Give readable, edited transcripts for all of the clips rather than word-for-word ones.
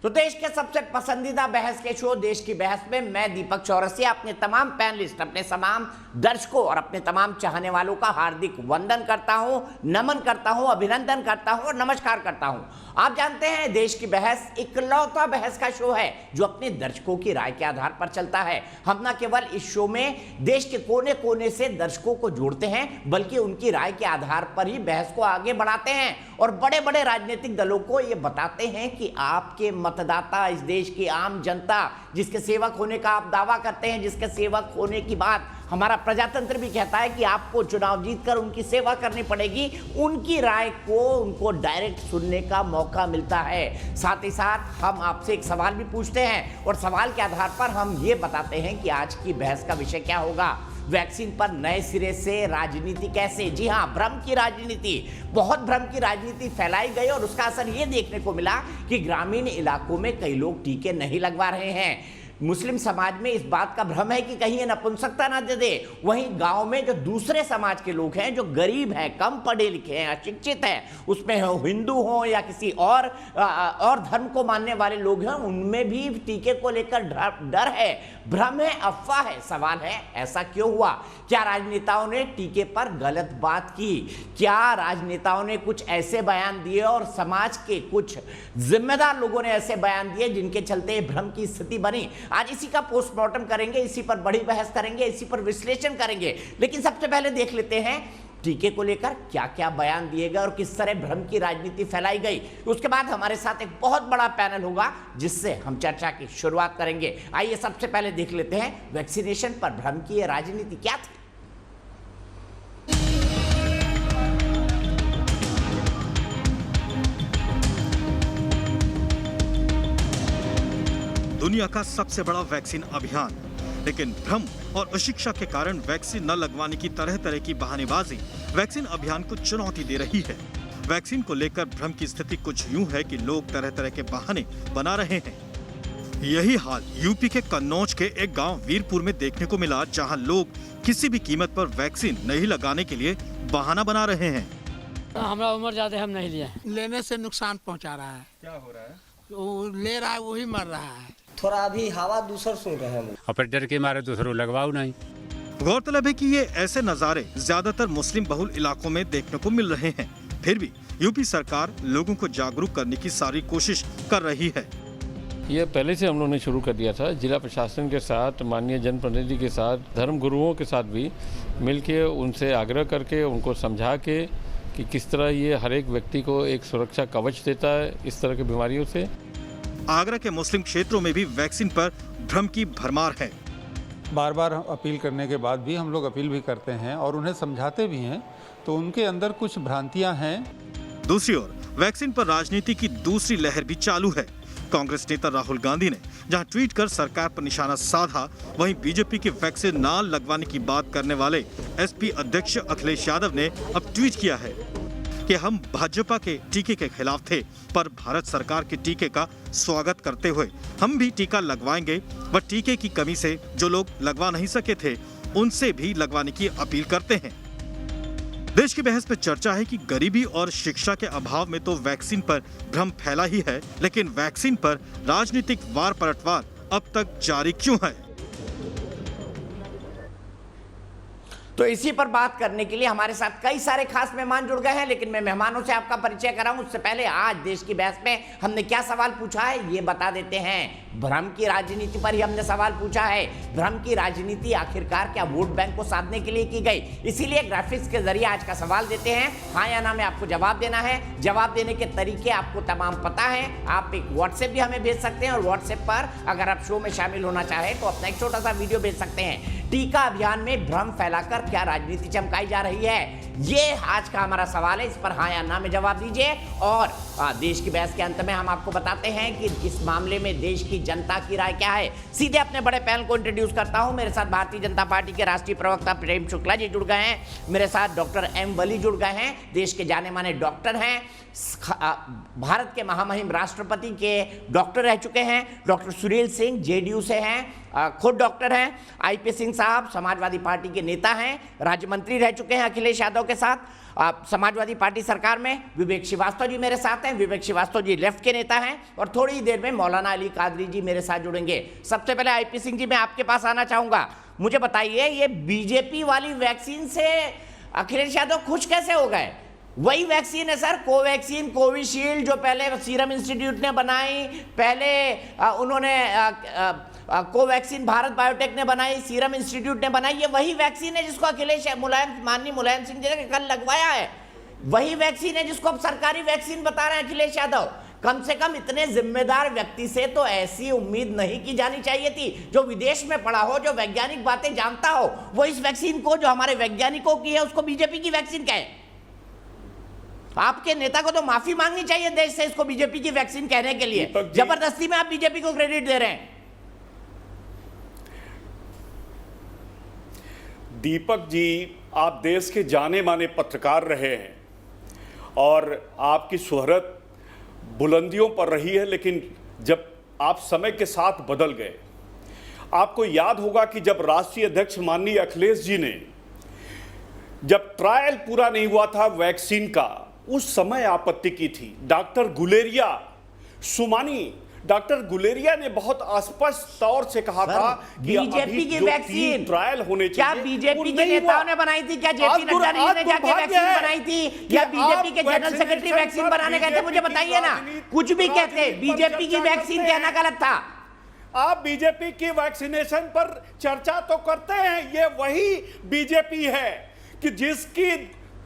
तो देश के सबसे पसंदीदा बहस के शो देश की बहस में मैं दीपक चौरसिया अपने तमाम पैनलिस्ट, अपने तमाम दर्शकों और अपने तमाम चाहने वालों का हार्दिक वंदन करता हूं, नमन करता हूं, अभिनंदन करता हूं और नमस्कार करता हूं। आप जानते हैं देश की बहस इकलौता बहस का शो है जो अपने दर्शकों की राय के आधार पर चलता है। हम न केवल इस शो में देश के कोने कोने से दर्शकों को जोड़ते हैं बल्कि उनकी राय के आधार पर ही बहस को आगे बढ़ाते हैं और बड़े बड़े राजनीतिक दलों को यह बताते हैं कि आपके मतदाता, इस देश की आम जनता जिसके सेवक होने का आप दावा करते हैं, जिसके सेवक होने की बात हमारा प्रजातंत्र भी कहता है कि आपको चुनाव जीतकर उनकी सेवा करनी पड़ेगी, उनकी राय को उनको डायरेक्ट सुनने का मौका मिलता है। साथ ही साथ हम आपसे एक सवाल भी पूछते हैं और सवाल के आधार पर हम ये बताते हैं कि आज की बहस का विषय क्या होगा। वैक्सीन पर नए सिरे से राजनीति कैसे? जी हां, भ्रम की राजनीति, बहुत भ्रम की राजनीति फैलाई गई और उसका असर ये देखने को मिला कि ग्रामीण इलाकों में कई लोग टीके नहीं लगवा रहे हैं। मुस्लिम समाज में इस बात का भ्रम है कि कहीं ये नपुंसकता ना दे दे। वहीं गांव में जो दूसरे समाज के लोग हैं, जो गरीब हैं, कम पढ़े लिखे हैं, अशिक्षित हैं, उसमें हिंदू हो या किसी और धर्म को मानने वाले लोग हैं, उनमें भी टीके को लेकर डर है, भ्रम है, अफवाह है। सवाल है ऐसा क्यों हुआ? क्या राजनेताओं ने टीके पर गलत बात की? क्या राजनेताओं ने कुछ ऐसे बयान दिए और समाज के कुछ जिम्मेदार लोगों ने ऐसे बयान दिए जिनके चलते भ्रम की स्थिति बनी? आज इसी का पोस्टमार्टम करेंगे, इसी पर बड़ी बहस करेंगे, इसी पर विश्लेषण करेंगे। लेकिन सबसे पहले देख लेते हैं टीके को लेकर क्या क्या बयान दिए गए और किस तरह भ्रम की राजनीति फैलाई गई। उसके बाद हमारे साथ एक बहुत बड़ा पैनल होगा जिससे हम चर्चा की शुरुआत करेंगे। आइए सबसे पहले देख लेते हैं वैक्सीनेशन पर भ्रम की राजनीति क्या थी। दुनिया का सबसे बड़ा वैक्सीन अभियान, लेकिन भ्रम और अशिक्षा के कारण वैक्सीन न लगवाने की तरह तरह की बहानेबाजी वैक्सीन अभियान को चुनौती दे रही है। वैक्सीन को लेकर भ्रम की स्थिति कुछ यूं है कि लोग तरह तरह के बहाने बना रहे हैं। यही हाल यूपी के कन्नौज के एक गांव वीरपुर में देखने को मिला, जहां लोग किसी भी कीमत पर वैक्सीन नहीं लगाने के लिए बहाना बना रहे हैं। हमारा उम्र ज्यादा है, हम नहीं लिए। लेने से नुकसान पहुंचा रहा है। क्या हो रहा है? वो ले रहा है वही मर रहा है। थोड़ा अभी हवा दूसर सुन रहे हैं और डर के मारे दूसरों लगवाओ नहीं। गौरतलब है कि ये ऐसे नज़ारे ज्यादातर मुस्लिम बहुल इलाकों में देखने को मिल रहे हैं। फिर भी यूपी सरकार लोगों को जागरूक करने की सारी कोशिश कर रही है। ये पहले से हम लोगों ने शुरू कर दिया था, जिला प्रशासन के साथ, माननीय जनप्रतिनिधि के साथ, धर्म गुरुओं के साथ भी मिलके उनसे आग्रह करके उनको समझा के कि किस तरह ये हर एक व्यक्ति को एक सुरक्षा कवच देता है इस तरह की बीमारियों से। आगरा के मुस्लिम क्षेत्रों में भी वैक्सीन पर भ्रम की भरमार है। बार बार अपील करने के बाद भी हम लोग अपील भी करते हैं और उन्हें समझाते भी हैं, तो उनके अंदर कुछ भ्रांतियां हैं। दूसरी ओर वैक्सीन पर राजनीति की दूसरी लहर भी चालू है। कांग्रेस नेता राहुल गांधी ने जहां ट्वीट कर सरकार पर निशाना साधा, वहीं बीजेपी की वैक्सीन न लगवाने की बात करने वाले एसपी अध्यक्ष अखिलेश यादव ने अब ट्वीट किया है कि हम भाजपा के टीके के खिलाफ थे, पर भारत सरकार के टीके का स्वागत करते हुए हम भी टीका लगवाएंगे व टीके की कमी से जो लोग लगवा नहीं सके थे उनसे भी लगवाने की अपील करते हैं। देश की बहस में चर्चा है कि गरीबी और शिक्षा के अभाव में तो वैक्सीन पर भ्रम फैला ही है, लेकिन वैक्सीन पर राजनीतिक वार पलटवार अब तक जारी क्यों है? तो इसी पर बात करने के लिए हमारे साथ कई सारे खास मेहमान जुड़ गए हैं, लेकिन मैं मेहमानों से आपका परिचय कराऊं उससे पहले आज देश की बहस में हमने क्या सवाल पूछा है ये बता देते हैं। भ्रम की राजनीति पर ही हमने सवाल पूछा है। भ्रम की राजनीति आखिरकार क्या वोट बैंक को साधने के लिए की गई? इसीलिए ग्राफिक्स के जरिए आज का सवाल देते हैं, हाँ या ना में आपको जवाब देना है। जवाब देने के तरीके आपको तमाम पता है। आप एक व्हाट्सएप भी हमें भेज सकते हैं और व्हाट्सएप पर अगर आप शो में शामिल होना चाहें तो अपना एक छोटा सा वीडियो भेज सकते हैं। टीका अभियान में भ्रम फैलाकर क्या राजनीति चमकाई जा रही है, ये आज का हमारा सवाल है। इस पर हाँ या ना में जवाब दीजिए और देश की बहस के अंत में हम आपको बताते हैं कि इस मामले में देश की जनता की राय क्या है। सीधे अपने बड़े पैनल को इंट्रोड्यूस करता हूं। मेरे साथ भारतीय जनता पार्टी के राष्ट्रीय प्रवक्ता प्रेम शुक्ला जी जुड़ गए हैं। मेरे साथ डॉक्टर एम वली जुड़ गए हैं, देश के जाने माने डॉक्टर हैं, भारत के महामहिम राष्ट्रपति के डॉक्टर रह चुके हैं। डॉक्टर सुनील सिंह जेडीयू से हैं, खुद डॉक्टर हैं। आईपी सिंह साहब समाजवादी पार्टी के नेता हैं, राज्य मंत्री रह चुके हैं अखिलेश यादव के साथ समाजवादी पार्टी सरकार में। विवेक श्रीवास्तव जी मेरे साथ हैं, विवेक श्रीवास्तव जी लेफ्ट के नेता हैं, और थोड़ी ही देर में मौलाना अली कादरी जी मेरे साथ जुड़ेंगे। सबसे पहले आईपी सिंह जी मैं आपके पास आना चाहूंगा, मुझे बताइए ये बीजेपी वाली वैक्सीन से अखिलेश यादव खुश कैसे हो गए? वही वैक्सीन है सर, कोवैक्सीन, कोविशील्ड, जो पहले सीरम इंस्टीट्यूट ने बनाई, पहले उन्होंने कोवैक्सीन भारत बायोटेक ने बनाई, सीरम इंस्टीट्यूट ने बनाई, ये वही वैक्सीन है जिसको अखिलेश माननीय मुलायम सिंह जी ने कल लगवाया है। वही वैक्सीन है जिसको अब सरकारी वैक्सीन बता रहे हैं अखिलेश यादव। कम से कम इतने जिम्मेदार व्यक्ति से तो ऐसी उम्मीद नहीं की जानी चाहिए थी, जो विदेश में पढ़ा हो, जो वैज्ञानिक बातें जानता हो, वो इस वैक्सीन को जो हमारे वैज्ञानिकों की है उसको बीजेपी की वैक्सीन कहे। आपके नेता को तो माफी मांगनी चाहिए देश से इसको बीजेपी की वैक्सीन कहने के लिए। जबरदस्ती में आप बीजेपी को क्रेडिट दे रहे हैं। दीपक जी, आप देश के जाने माने पत्रकार रहे हैं और आपकी शोहरत बुलंदियों पर रही है, लेकिन जब आप समय के साथ बदल गए, आपको याद होगा कि जब राष्ट्रीय अध्यक्ष माननीय अखिलेश जी ने जब ट्रायल पूरा नहीं हुआ था वैक्सीन का, उस समय आपत्ति की थी। डॉक्टर गुलेरिया सुमानी, डॉक्टर गुलेरिया ने बहुत स्पष्ट तौर से कहा था कि बीजेपी की वैक्सीन ट्रायल होने चाहिए। क्या बीजेपी के नेताओं ने बनाई थी? क्या जेपी नड्डा ने जाके वैक्सीन बनाई थी? या बीजेपी के जनरल सेक्रेटरी वैक्सीन बनाने गए थे? मुझे बताइए ना, कुछ भी कहते, बीजेपी की वैक्सीन कहना गलत था। आप बीजेपी की वैक्सीनेशन पर चर्चा तो करते हैं, ये वही बीजेपी है कि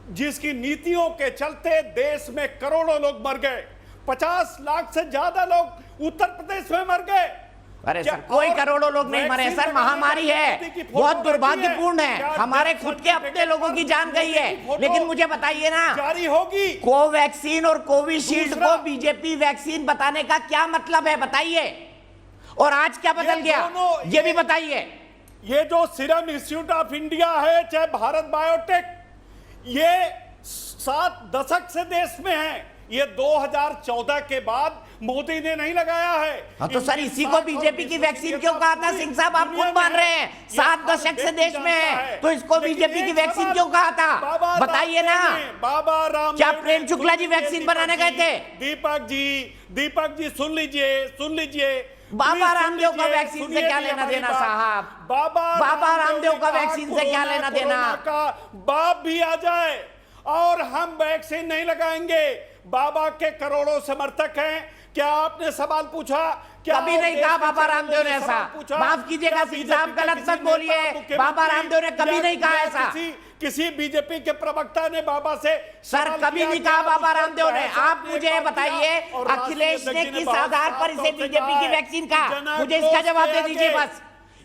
जिसकी नीतियों के चलते देश में करोड़ों लोग मर गए, 50 लाख से ज्यादा लोग उत्तर प्रदेश में मर गए। अरे सर, कोई करोड़ों लोग नहीं मरे सर, महामारी है, बहुत दुर्भाग्यपूर्ण है, हमारे खुद के अपने लोगों की जान गई है। लेकिन मुझे बताइए ना, जारी होगी कोवैक्सीन और कोविशील्ड को बीजेपी वैक्सीन बताने का क्या मतलब है? बताइए। और आज क्या बदल गया ये भी बताइए। ये जो सीरम इंस्टीट्यूट ऑफ इंडिया है, चाहे भारत बायोटेक, ये 7 दशक से देश में है। ये 2014 के बाद मोदी ने नहीं लगाया है। हाँ, तो सर इसी को बीजेपी की वैक्सीन क्यों कहा था? सिंह साहब आप खुद मान रहे हैं 7 दशक से देश में है, तो इसको बीजेपी की वैक्सीन क्यों कहा था? बताइए ना। बाबा राम, क्या प्रेम शुक्ला जी वैक्सीन बनाने गए थे? दीपक जी सुन लीजिए। बाबा रामदेव का वैक्सीन से क्या लेना देना साहब? बाबा रामदेव का वैक्सीन से क्या लेना देना? का बाप भी आ जाए और हम वैक्सीन नहीं लगाएंगे। बाबा के करोड़ों समर्थक हैं। क्या आपने सवाल पूछा? क्या कभी नहीं कहा बाबा रामदेव ने ऐसा। माफ कीजिएगा सिंह साहब, गलत मत बोलिए। बाबा रामदेव ने कभी नहीं कहा ऐसा। किसी बीजेपी के प्रवक्ता ने बाबा से सर कभी नहीं कहा बाबा रामदेव ने। आप मुझे बताइए अखिलेश ने किस आधार पर इसे बीजेपी की वैक्सीन कहा? मुझे इसका जवाब दे दीजिए, बस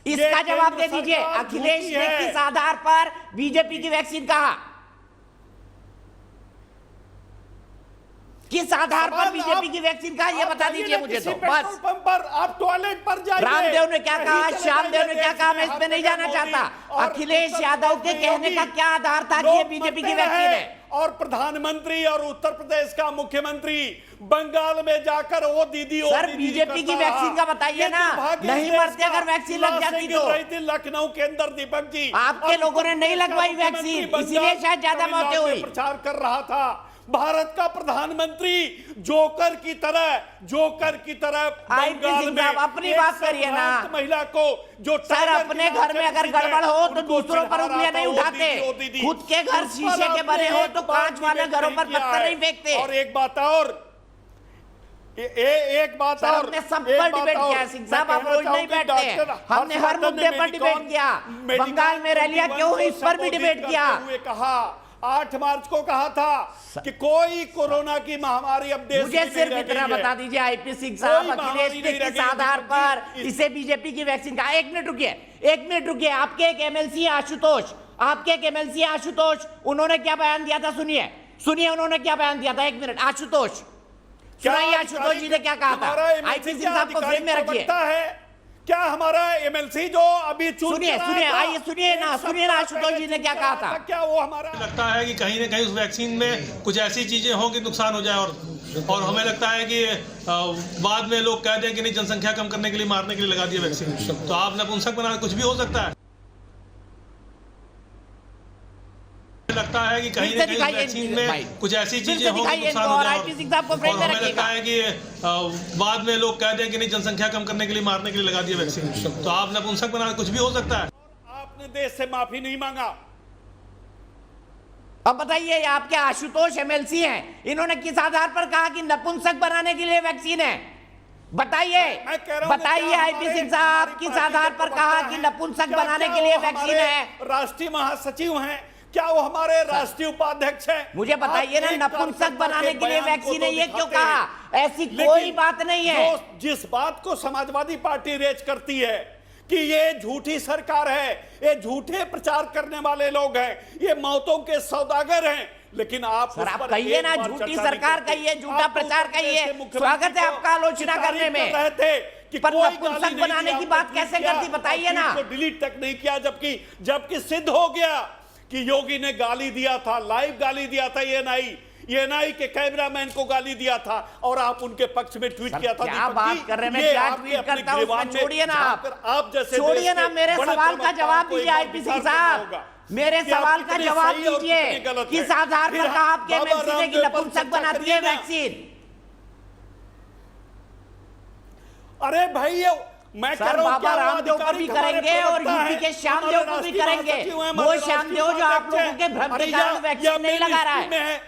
इसका जवाब दे दीजिए। अखिलेश ने किस आधार पर बीजेपी की वैक्सीन कहा? किस आधार पर बीजेपी की वैक्सीन कहा ये बता दीजिए मुझे। तो बस पर आप टॉयलेट पर जाइए। रामदेव ने क्या कहा, श्यामदेव ने क्या कहा, मैं इसमें नहीं जाना चाहता। अखिलेश यादव के कहने का क्या आधार था कि ये बीजेपी की वैक्सीन है? और प्रधानमंत्री और उत्तर प्रदेश का मुख्यमंत्री बंगाल में जाकर वो दीदी सर बीजेपी की वैक्सीन का बताइए ना। नहीं मरते अगर वैक्सीन लग जाती तो। लखनऊ के अंदर दीपक जी आपके लोगों ने नहीं लगवाई वैक्सीन, इसीलिए शायद ज्यादा मौतें हुई। प्रचार कर रहा था भारत का प्रधानमंत्री जोकर की तरह आईपी सिंह साहब अपनी बात करिए ना। महिला को जो सर अपने घर में अगर गड़बड़ हो तो दूसरों पर उंगलियां नहीं उठाते। खुद के घर शीशे के बने हो तो कांच वाले घरों पर पत्थर नहीं फेंकते। और एक बात और हमने सब पर डिबेट किया सिंह साहब, आप रोज नहीं बैठते हैं। हमने हर मुद्दे पर डिबेट किया। बंगाल में रैलियां क्यों हुई इस पर भी डिबेट किया। कहा 8 मार्च को कहा था कि कोई कोरोना की महामारी अब देश मुझे सिर्फ इतना बता दीजिए आईपी सिंह साहब, अखिलेश ने किस आधार पर इसे बीजेपी की वैक्सीन कहा? एक मिनट रुकिए। आपके एक एमएलसी आशुतोष, उन्होंने क्या बयान दिया था? सुनिए उन्होंने क्या बयान दिया था। 1 मिनट आशुतोष सुनाइए, आशुतोष जी ने क्या कहा था? आईपी सिंह साहब को फ्रेम में रखिए। क्या हमारा एमएलसी जो अभी चुन सुनिए आइए सुनिए ना आशुतोष जी ने क्या कहा था। क्या वो हमारा लगता है कि कहीं ना कहीं उस वैक्सीन में कुछ ऐसी चीजें हों कि नुकसान हो जाए, और हमें लगता है कि बाद में लोग कह दें कि नहीं, जनसंख्या कम करने के लिए, मारने के लिए लगा दिया वैक्सीन, तो आप नपुंसक बना, कुछ भी हो सकता है। लगता है कि कहीं ना कहीं वैक्सीन में कुछ ऐसी चीजें हों कि नुकसान हो जाए, और हमें लगता है कि बाद में लोग कह दें कि नहीं, जनसंख्या कम करने के लिए, मारने के लिए लगा दिया वैक्सीन, तो आप नपुंसक बना, कुछ भी हो सकता है। आपने देश से माफी नहीं मांगा। अब बताइए, आपके आशुतोष एमएलसी हैं, इन्होंने किस आधार पर कहा कि नपुंसक बनाने के लिए वैक्सीन है? बताइए आईपी सिंह साहब, किस आधार पर कहा कि नपुंसक बनाने के लिए वैक्सीन है? राष्ट्रीय महासचिव हैं, क्या वो हमारे राष्ट्रीय उपाध्यक्ष हैं? मुझे बताइए ना, नपुंसक बनाने के लिए वैक्सीन है, ये क्यों कहा? ऐसी कोई बात नहीं है। जिस बात को समाजवादी पार्टी रेज करती है कि ये झूठी सरकार है, ये झूठे प्रचार करने वाले लोग हैं, ये मौतों के सौदागर हैं, लेकिन आप कहिए ना, झूठी सरकार कहिए, झूठा प्रचार कहिए, स्वागत है आपका आलोचना करने में। पर नपुंसक बनाने की बात कैसे करती, बताइए ना। डिलीट तक नहीं किया, जबकि सिद्ध हो गया कि योगी ने गाली दिया था, लाइव गाली दिया था, एएनआई के कैमरामैन को गाली दिया था, और आप उनके पक्ष में ट्वीट किया था। क्या बात कर रहे हैं, मैं क्या ट्वीट करता हूं, उसमें छोड़िए ना, आप जैसे छोड़िए ना, मेरे सवाल का जवाब दीजिए आईपी सिंह साहब, मेरे सवाल का जवाब दीजिए। किस आधार पर कहा आपके एमएलसी ने कि नपुंसक बनाती है वैक्सीन? अरे भाई, मैं सर, बाबा रामदेव को भी करेंगे और यूपी के श्यामदेव को भी करेंगे। वो श्यामदेव जो आप लोगों के भ्रम के कारण वैक्सीन नहीं लगा रहा है।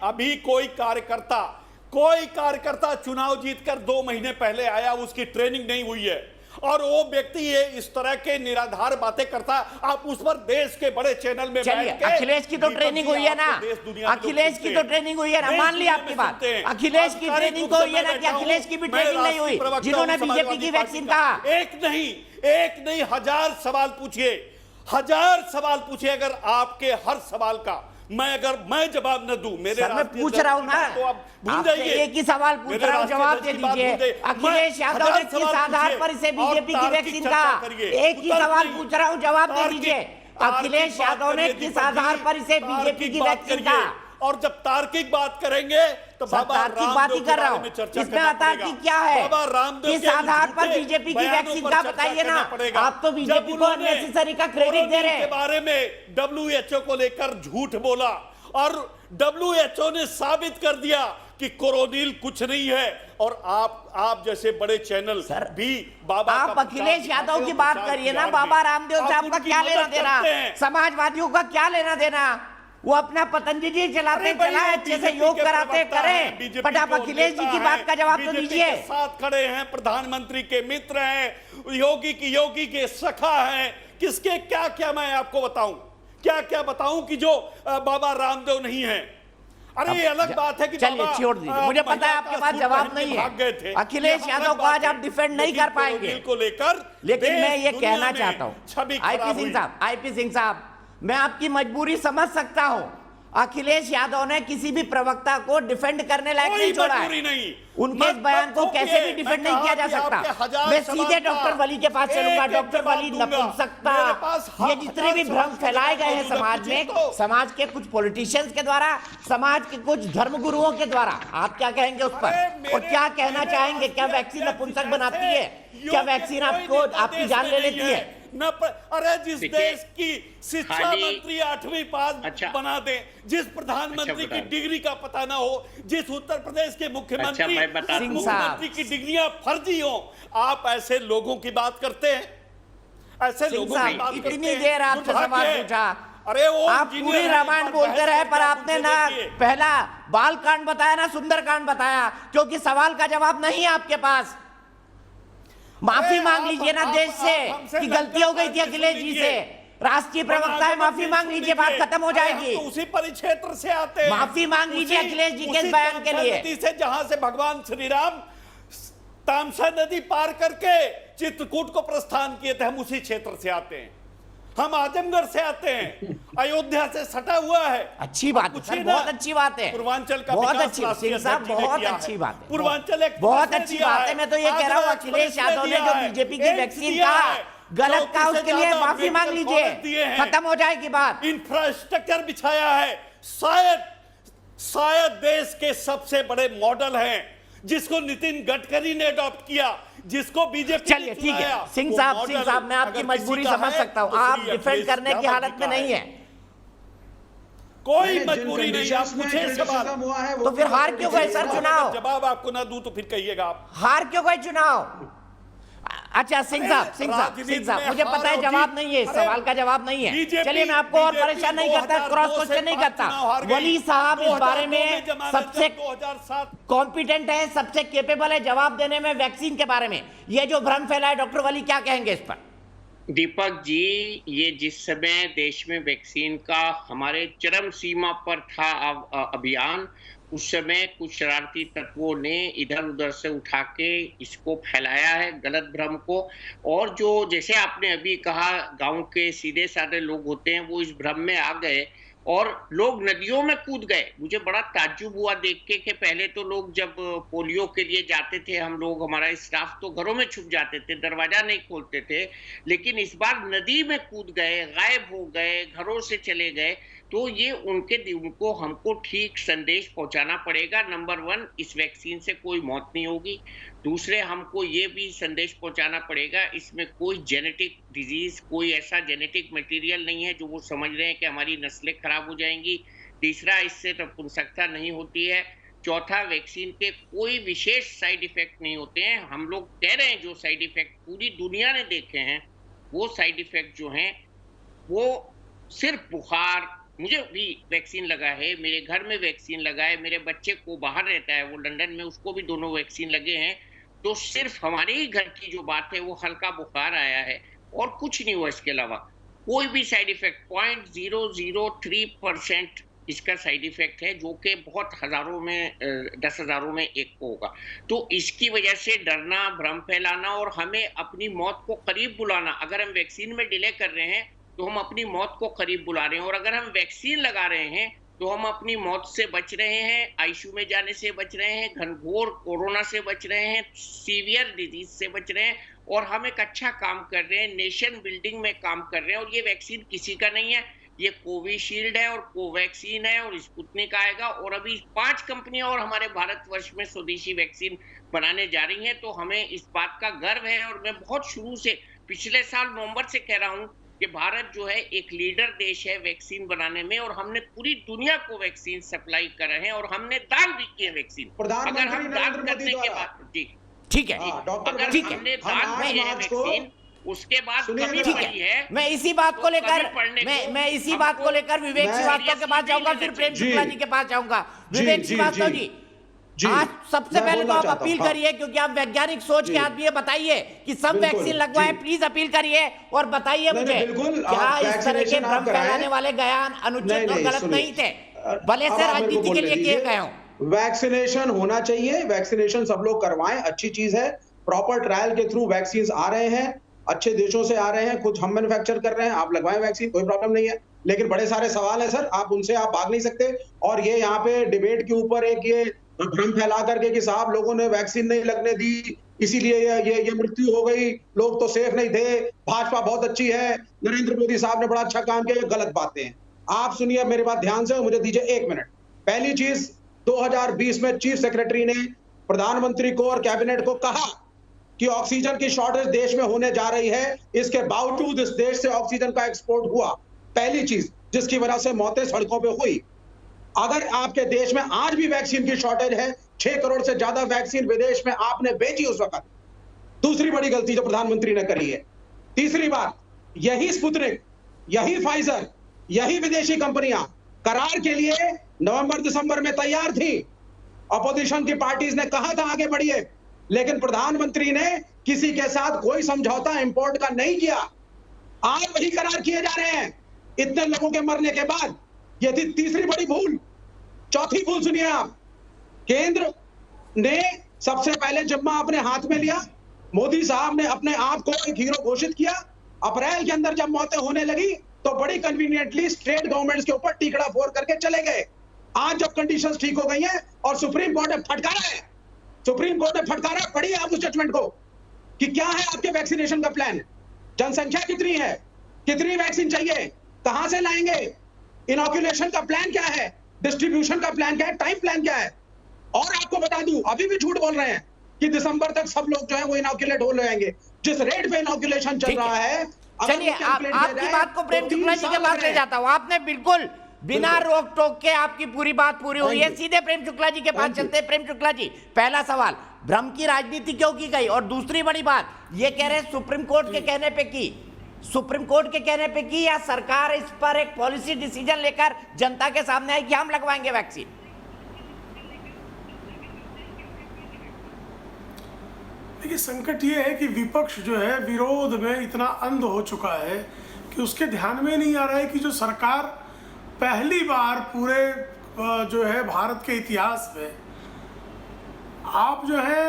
अभी कोई कार्यकर्ता चुनाव जीतकर 2 महीने पहले आया, उसकी ट्रेनिंग नहीं हुई है, और वो व्यक्ति ये इस तरह के निराधार बातें करता, आप उस पर देश के बड़े चैनल में चलिए, अखिलेश की तो ट्रेनिंग हुई है ना, अखिलेश की तो ट्रेनिग हुई है ना, मान लिया आपकी बात। अखिलेश की ट्रेनिंग तो हुई है ना, कि अखिलेश की भी ट्रेनिंग नहीं हुई जिन्होंने बीजेपी की वैक्सीन कहा? एक नहीं 1000 सवाल पूछिए, 1000 सवाल पूछिए, अगर आपके हर सवाल का मैं जवाब न दूं, मेरे सर, मैं पूछ रहा हूं ना, तो आप भूल जाइए। एक ही सवाल पूछ रहा हूं, जवाब दे दीजिए। अखिलेश यादव ने किस आधार पर इसे बीजेपी की वैक्सीन कहा? एक ही सवाल पूछ रहा हूं, जवाब दे दीजिए। अखिलेश यादव ने किस आधार पर इसे बीजेपी की वैक्सीन कहा? और जब तार्किक बात करेंगे तो तार्किक बात ही कर रहा हूं, इसमें अतार्किक क्या है? किस आधार पर बीजेपी की वैक्सीन का बताइए ना। आप तो बीजेपी को अननेसेसरी का क्रेडिट दे रहे हैं। के बारे में WHO को लेकर झूठ बोला, और WHO ने साबित कर दिया कि कोरोनिल कुछ नहीं है, और आप जैसे बड़े चैनल भी बाबा, आप अखिलेश यादव की बात करिए ना, बाबा रामदेव से आपका क्या लेना देना? समाजवादियों का क्या लेना देना? वो अपना पतंजलि चलाते चलाए, अच्छे से योग कराते करें, बट आप अखिलेश जी की बात का जवाब तो दीजिए। साथ खड़े हैं, प्रधानमंत्री के मित्र हैं, योगी के सखा हैं, किसके क्या मैं आपको बताऊं, क्या बताऊं कि जो बाबा रामदेव नहीं है। अरे ये अलग बात है कि चलिए छोड़ दीजिए, मुझे पता है आपके पास जवाब नहीं है। अखिलेश यादव को आज आप डिफेंड नहीं कर पाएंगे को लेकर, लेकिन मैं ये कहना चाहता हूं आईपी सिंह साहब, मैं आपकी मजबूरी समझ सकता हूं। अखिलेश यादव ने किसी भी प्रवक्ता को डिफेंड करने लायक नहीं छोड़ा है। उनके इस बयान को कैसे भी डिफेंड नहीं किया जा सकता। मैं सीधे डॉक्टर वली के पास चलूंगा। डॉक्टर वली, नपुंसकता, ये जितने भी भ्रम फैलाए गए हैं समाज में, समाज के कुछ पॉलिटिशियंस के द्वारा, समाज के कुछ धर्मगुरुओं के द्वारा, आप क्या कहेंगे उस पर? और क्या कहना चाहेंगे? क्या वैक्सीन नपुंसक बनाती है? क्या वैक्सीन आपकी जान ले लेती है? अरे जिस देश की शिक्षा मंत्री 8वीं पास बना दे, जिस प्रधानमंत्री की डिग्री का पता ना हो, जिस उत्तर प्रदेश के मुख्यमंत्री की डिग्रियां फर्जी हो, आप ऐसे लोगों की बात करते हैं? ऐसे लोगों की बात करते हैं? इतनी देर आपसे सवाल पूछा, अरे वो आप पूरी रामायण बोलते रहे, पर आपने ना पहला बाल कांड बताया ना सुंदर कांड बताया, क्योंकि सवाल का जवाब नहीं है आपके पास। माफी मांग लीजिए ना देश से कि गलती हो गई थी अखिलेश जी से। राष्ट्रीय प्रवक्ता है, माफी मांग लीजिए, बात खत्म हो जाएगी। तो उसी परिक्षेत्र से आते हैं, माफी मांग लीजिए अखिलेश जी के इस बयान के लिए। से जहां से भगवान श्री राम तामसा नदी पार करके चित्रकूट को प्रस्थान किए थे, हम उसी क्षेत्र से आते हैं। हम आजमगढ़ से आते हैं, अयोध्या से सटा हुआ है। अच्छी बात है सर, बहुत अच्छी बात है, पूर्वांचल का बहुत विकास अच्छी, राष्ट्रीय सिंह साहब अध्यक्ष जी ने बहुत किया अच्छी है। बात है, पूर्वांचल एक बहुत अच्छी बात है। मैं तो ये कह रहा हूँ अखिलेश यादव ने जो बीजेपी की वैक्सीन कहा गलत कहा, उसके लिए माफी मांग लीजिए, खत्म हो जाएगी बात। इंफ्रास्ट्रक्चर बिछाया है, शायद देश के सबसे बड़े मॉडल हैं, जिसको नितिन गडकरी ने अडॉप्ट किया, जिसको बीजेपी। चलिए ठीक है सिंह साहब, मैं आपकी मजबूरी समझ सकता हूँ, आप डिफेंड करने की हालत में नहीं है, कोई मजबूरी नहीं। आप पूछे सवाल, तो फिर हार क्यों गए सर चुनाव? जवाब आपको ना दूं तो फिर कहिएगा आप हार क्यों गए चुनाव? अच्छा सिंह साहब मुझे पता है जवाब नहीं है, सवाल का जवाब नहीं है, चलिए मैं आपको और परेशान नहीं करता, क्रॉस क्वेश्चन नहीं करता। वली साहब इस बारे में सबसे कॉम्पिटेंट है, सबसे केपेबल है जवाब देने में वैक्सीन के बारे में। ये जो भ्रम फैला है डॉक्टर वली, क्या कहेंगे इस पर? दीपक जी, ये जिस समय देश में वैक्सीन का हमारे चरम सीमा पर था अभियान, उस समय कुछ शरारती तत्वों ने इधर उधर से उठा के इसको फैलाया है, गलत भ्रम को। और जो जैसे आपने अभी कहा गांव के सीधे साधे लोग होते हैं, वो इस भ्रम में आ गए और लोग नदियों में कूद गए। मुझे बड़ा ताज्जुब हुआ देख के कि पहले तो लोग जब पोलियो के लिए जाते थे, हम लोग, हमारा स्टाफ तो घरों में छुप जाते थे, दरवाजा नहीं खोलते थे, लेकिन इस बार नदी में कूद गए, गायब हो गए, घरों से चले गए। तो ये उनको हमको ठीक संदेश पहुंचाना पड़ेगा। नंबर 1, इस वैक्सीन से कोई मौत नहीं होगी। दूसरे, हमको ये भी संदेश पहुंचाना पड़ेगा इसमें कोई जेनेटिक डिजीज, कोई ऐसा जेनेटिक मटेरियल नहीं है जो वो समझ रहे हैं कि हमारी नस्लें खराब हो जाएंगी। तीसरा, इससे नपुंसकता नहीं होती है। चौथा, वैक्सीन के कोई विशेष साइड इफेक्ट नहीं होते हैं। हम लोग कह रहे हैं जो साइड इफेक्ट पूरी दुनिया ने देखे हैं, वो साइड इफेक्ट जो हैं वो सिर्फ बुखार, मुझे भी वैक्सीन लगा है, मेरे घर में वैक्सीन लगा है, मेरे बच्चे को बाहर रहता है वो लंदन में, उसको भी दोनों वैक्सीन लगे हैं। तो सिर्फ हमारे ही घर की जो बात है वो हल्का बुखार आया है और कुछ नहीं हुआ। इसके अलावा कोई भी साइड इफेक्ट 0.003% इसका साइड इफेक्ट है, जो कि बहुत हजारों में 10,000 में एक को होगा। तो इसकी वजह से डरना, भ्रम फैलाना और हमें अपनी मौत को करीब बुलाना, अगर हम वैक्सीन में डिले कर रहे हैं तो हम अपनी मौत को करीब बुला रहे हैं, और अगर हम वैक्सीन लगा रहे हैं तो हम अपनी मौत से बच रहे हैं, आईसीयू में जाने से बच रहे हैं, घनघोर कोरोना से बच रहे हैं, सीवियर डिजीज से बच रहे हैं, और हम एक अच्छा काम कर रहे हैं, नेशन बिल्डिंग में काम कर रहे हैं। और ये वैक्सीन किसी का नहीं है, ये कोविशील्ड है और कोवैक्सीन है और स्पुतनिक आएगा, और अभी 5 कंपनियां और हमारे भारतवर्ष में स्वदेशी वैक्सीन बनाने जा रही हैं। तो हमें इस बात का गर्व है, और मैं बहुत शुरू से पिछले साल नवंबर से कह रहा हूं कि भारत जो है एक लीडर देश है वैक्सीन बनाने में, और हमने पूरी दुनिया को वैक्सीन सप्लाई कर रहे हैं, और हमने दान भी किए वैक्सीन। अगर हम दान करने के बाद, जी ठीक है, अगर हमने दान किए हैं वैक्सीन, उसके बाद कमी पड़ी है। मैं इसी बात को लेकर विवेक श्रीवास्तव के पास जाऊंगा, फिर प्रेम शुक्ला जी के पास जाऊंगा। विवेक श्रीवास्तव जी, आज सबसे पहले तो आप अपील करिए, क्योंकि आप वैज्ञानिक सोच के आदमी है, बताइए कि सब वैक्सीन लगवाए, प्लीज अपील करिए और बताइए मुझे क्या इस तरह के भ्रम फैलाने वाले बयान अनुचित और गलत नहीं थे, भले से राजनीति के लिए किए गए हों। वैक्सीनेशन होना चाहिए, वैक्सीनेशन सब लोग करवाएं, अच्छी चीज है। प्रॉपर ट्रायल के थ्रू वैक्सीन आ रहे हैं, अच्छे देशों से आ रहे हैं, कुछ हम मैन्युफैक्चर कर रहे हैं, आप लगवाएं वैक्सीन, कोई प्रॉब्लम नहीं है। लेकिन बड़े सारे सवाल है सर, आप उनसे आप भाग नहीं सकते। और ये यहाँ पे डिबेट के ऊपर एक ये भ्रम फैला करके कि साहब लोगों ने वैक्सीन नहीं लगने दी, इसीलिए ये मृत्यु हो गई, लोग तो सेफ नहीं थे, भाजपा बहुत अच्छी है, नरेंद्र मोदी साहब ने बड़ा अच्छा काम किया, ये गलत बातें हैं। आप सुनिए मेरी बात ध्यान से, मुझे दीजिए 1 मिनट। पहली चीज, 2020 में चीफ सेक्रेटरी ने प्रधानमंत्री को और कैबिनेट को कहा कि ऑक्सीजन की शॉर्टेज देश में होने जा रही है, इसके बावजूद इस देश से ऑक्सीजन का एक्सपोर्ट हुआ। पहली चीज जिसकी वजह से मौतें सड़कों पे हुई। अगर आपके देश में आज भी वैक्सीन की शॉर्टेज है, 6 करोड़ से ज्यादा वैक्सीन विदेश में आपने बेची उस वक्त, दूसरी बड़ी गलती जो प्रधानमंत्री ने करी है। तीसरी बात, यही स्पुतनिक, यही फाइजर, यही विदेशी कंपनियां करार के लिए नवंबर दिसंबर में तैयार थी। अपोजिशन की पार्टीज ने कहा था आगे बढ़िए, लेकिन प्रधानमंत्री ने किसी के साथ कोई समझौता इंपोर्ट का नहीं किया। आज वही करार किए जा रहे हैं इतने लोगों के मरने के बाद। यह थी तीसरी बड़ी भूल। चौथी भूल सुनिए आप, केंद्र ने सबसे पहले जिम्मा अपने हाथ में लिया, मोदी साहब ने अपने आप को एक हीरो घोषित किया, अप्रैल के अंदर जब मौतें होने लगी तो बड़ी कन्वीनियंटली स्टेट गवर्नमेंट्स के ऊपर टीकड़ा फोड़ करके चले गए। आज जब कंडीशंस ठीक हो गई हैं और सुप्रीम कोर्ट ने फटकारा है, सुप्रीम कोर्ट ने फटकारा, पढ़िए आप उस जजमेंट को कि क्या है आपके वैक्सीनेशन का प्लान, जनसंख्या कितनी है, कितनी वैक्सीन चाहिए, कहां से लाएंगे, इनॉक्यूलेशन का प्लान क्या है, डिस्ट्रीब्यूशन का प्लान क्या है, टाइम प्लान क्या है। और आपको बता दूं, अभी भी झूठ बोल रहे हैं कि दिसंबर तक सब लोग जो है वो इनॉक्यूलेट हो जाएंगे। जिस रेट पे इनॉक्यूलेशन चल रहा है, चलिए आपकी बात को प्रेम शुक्ला जी के पास ले जाता हूं। आपने बिल्कुल बिना रोक टोक के आपकी पूरी बात पूरी हुई है। सीधे प्रेम शुक्ला जी के पास चलते हैं। प्रेम शुक्ला जी, पहला सवाल, भ्रम की राजनीति क्यों की गई? और दूसरी बड़ी बात, ये कह रहे हैं सुप्रीम कोर्ट के कहने पे की, सुप्रीम कोर्ट के कहने पे की, या सरकार इस पर एक पॉलिसी डिसीजन लेकर जनता के सामने आई कि हम लगवाएंगे वैक्सीन? देखिए, संकट ये है कि विपक्ष जो है विरोध में इतना अंध हो चुका है कि उसके ध्यान में नहीं आ रहा है कि जो सरकार पहली बार पूरे जो है भारत के इतिहास में आप जो है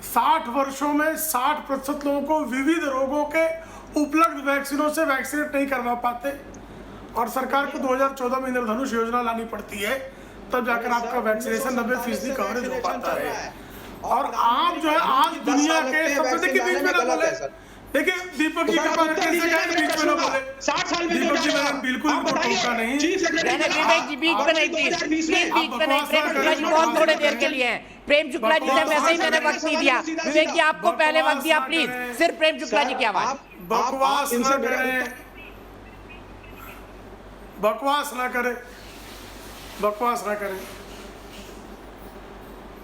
60 वर्षों में 60% लोगों को विविध रोगों के उपलब्ध वैक्सीनों से वैक्सीनेट नहीं करवा पाते, और सरकार को 2014 में इंद्रधनुष योजना लानी पड़ती है, तब जाकर आपका वैक्सीनेशन 90% कवरेज हो पाता है। और आप जो है आज दुनिया के सबसे के बीच में ना बोले, देखिए दीपक जी के पास कैसे गए बीच में ना बोले, 60 साल में दीपक जी मैंने बिल्कुल इनको टोका नहीं। विवेक जी बीच में नहीं, प्लीज बीच में नहीं। प्रेम शुक्ला जी बहुत थोड़े देर के लिए हैं। प्रेम शुक्ला जी से वैसे ही मैंने वक्त नहीं दिया, विवेक जी आपको पहले वक्त दिया। प्लीज सिर्फ प्रेम शुक्ला जी की आवाज। बकवास ना करें, बकवास ना करें, बकवास ना करें।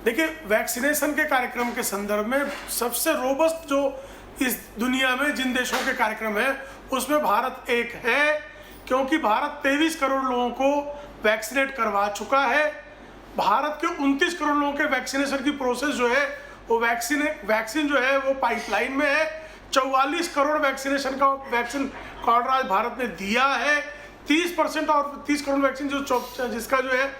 देखिए, वैक्सीनेशन के कार्यक्रम के संदर्भ में सबसे रोबस्ट जो इस दुनिया में जिन देशों के कार्यक्रम है उसमें भारत एक है, क्योंकि भारत 23 करोड़ लोगों को वैक्सीनेट करवा चुका है। भारत के 29 करोड़ लोगों के वैक्सीनेशन की प्रोसेस जो है वो वैक्सीन जो है वो पाइपलाइन में है। 44 करोड़ वैक्सीनेशन का वैक्सीन ऑर्डर आज भारत ने दिया है। 30% और 30 करोड़ वैक्सीन जिसका जो है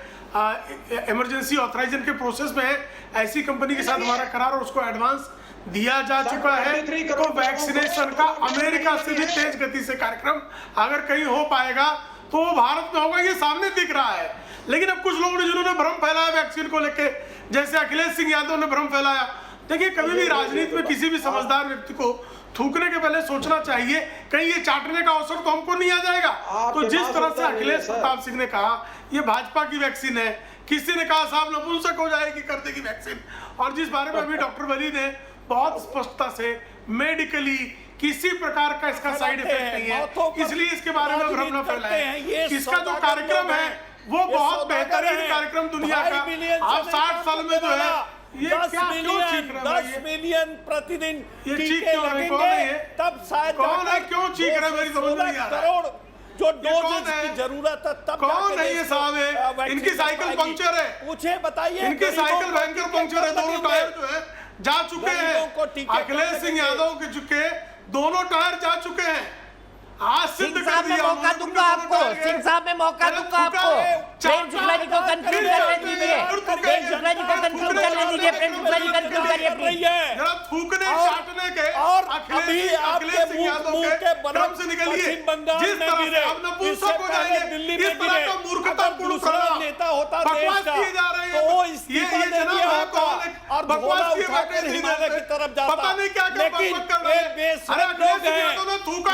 इमरजेंसी ऑथराइजेशन के प्रोसेस में है, ऐसी कंपनी के साथ हमारा करार और उसको एडवांस दिया जा चुका है। तो वैक्सीनेशन का अमेरिका से भी तेज गति से कार्यक्रम अगर कहीं हो पाएगा तो वो भारत में होगा, ये सामने दिख रहा है। लेकिन अब कुछ लोगों ने जिन्होंने भ्रम फैलाया वैक्सीन को लेके, जैसे अखिलेश सिंह यादव ने भ्रम फैलाया। देखिए, कभी भी राजनीति में किसी भी समझदार व्यक्ति को थूकने के पहले सोचना चाहिए कहीं ये चाटने का अवसर तो हमको नहीं आ जाएगा। तो जिस तरह से अखिलेश प्रताप सिंह ने कहा ये भाजपा की वैक्सीन है, किसी ने कहा साहब नपुंसक हो जाएगी कर देगी वैक्सीन, और जिस बारे में अभी डॉक्टर वली ने बहुत स्पष्टता से मेडिकली किसी प्रकार का इसका साइड इफेक्ट नहीं है, इसलिए इसके बारे में भ्रम न फैलाएं। इसका जो कार्यक्रम है वो बहुत बेहतरीन कार्यक्रम दुनिया का। आप 60 साल में जो है ये 10 मिलियन प्रतिदिन ये चीख क्यों रहे? कौन है ये? तब शायद कौन है? क्यों चीख रहे? मेरी समझ नहीं आ रहा। करोड़ जो डोजेस की जरूरत है तब कौन है ये साहब है? इनकी साइकिल पंक्चर है, पूछे बताइए। इनकी साइकिल भयंकर पंक्चर है, दोनों टायर जो है जा चुके हैं। अखिलेश सिंह यादव के चुके दोनों टायर जा चुके हैं। आज सिद्ध कर दिया। मौका दूंगा आपको, सिंह साहब में मौका दूंगा आपको। प्रेम शुक्ला जी को कंक्लूड करने दीजिए, प्रेम शुक्ला जी को कंक्लूड करने दीजिए। प्रेम शुक्ला जी कंक्लूड करिए प्लीज। जरा थूकने चाटने के और अभी आपके मुंह के बलम से निकलिए। जिस तरह से आप नपुंसक हो जाएंगे, दिल्ली में गिरे, अगर नेता होता देश का तो वो इस्तीफा दे दिया होगा और बकवास उठाकर हिमालय की तरफ जाता। पता नहीं क्या क्या लेकिन ये बेशरम लोग हैं,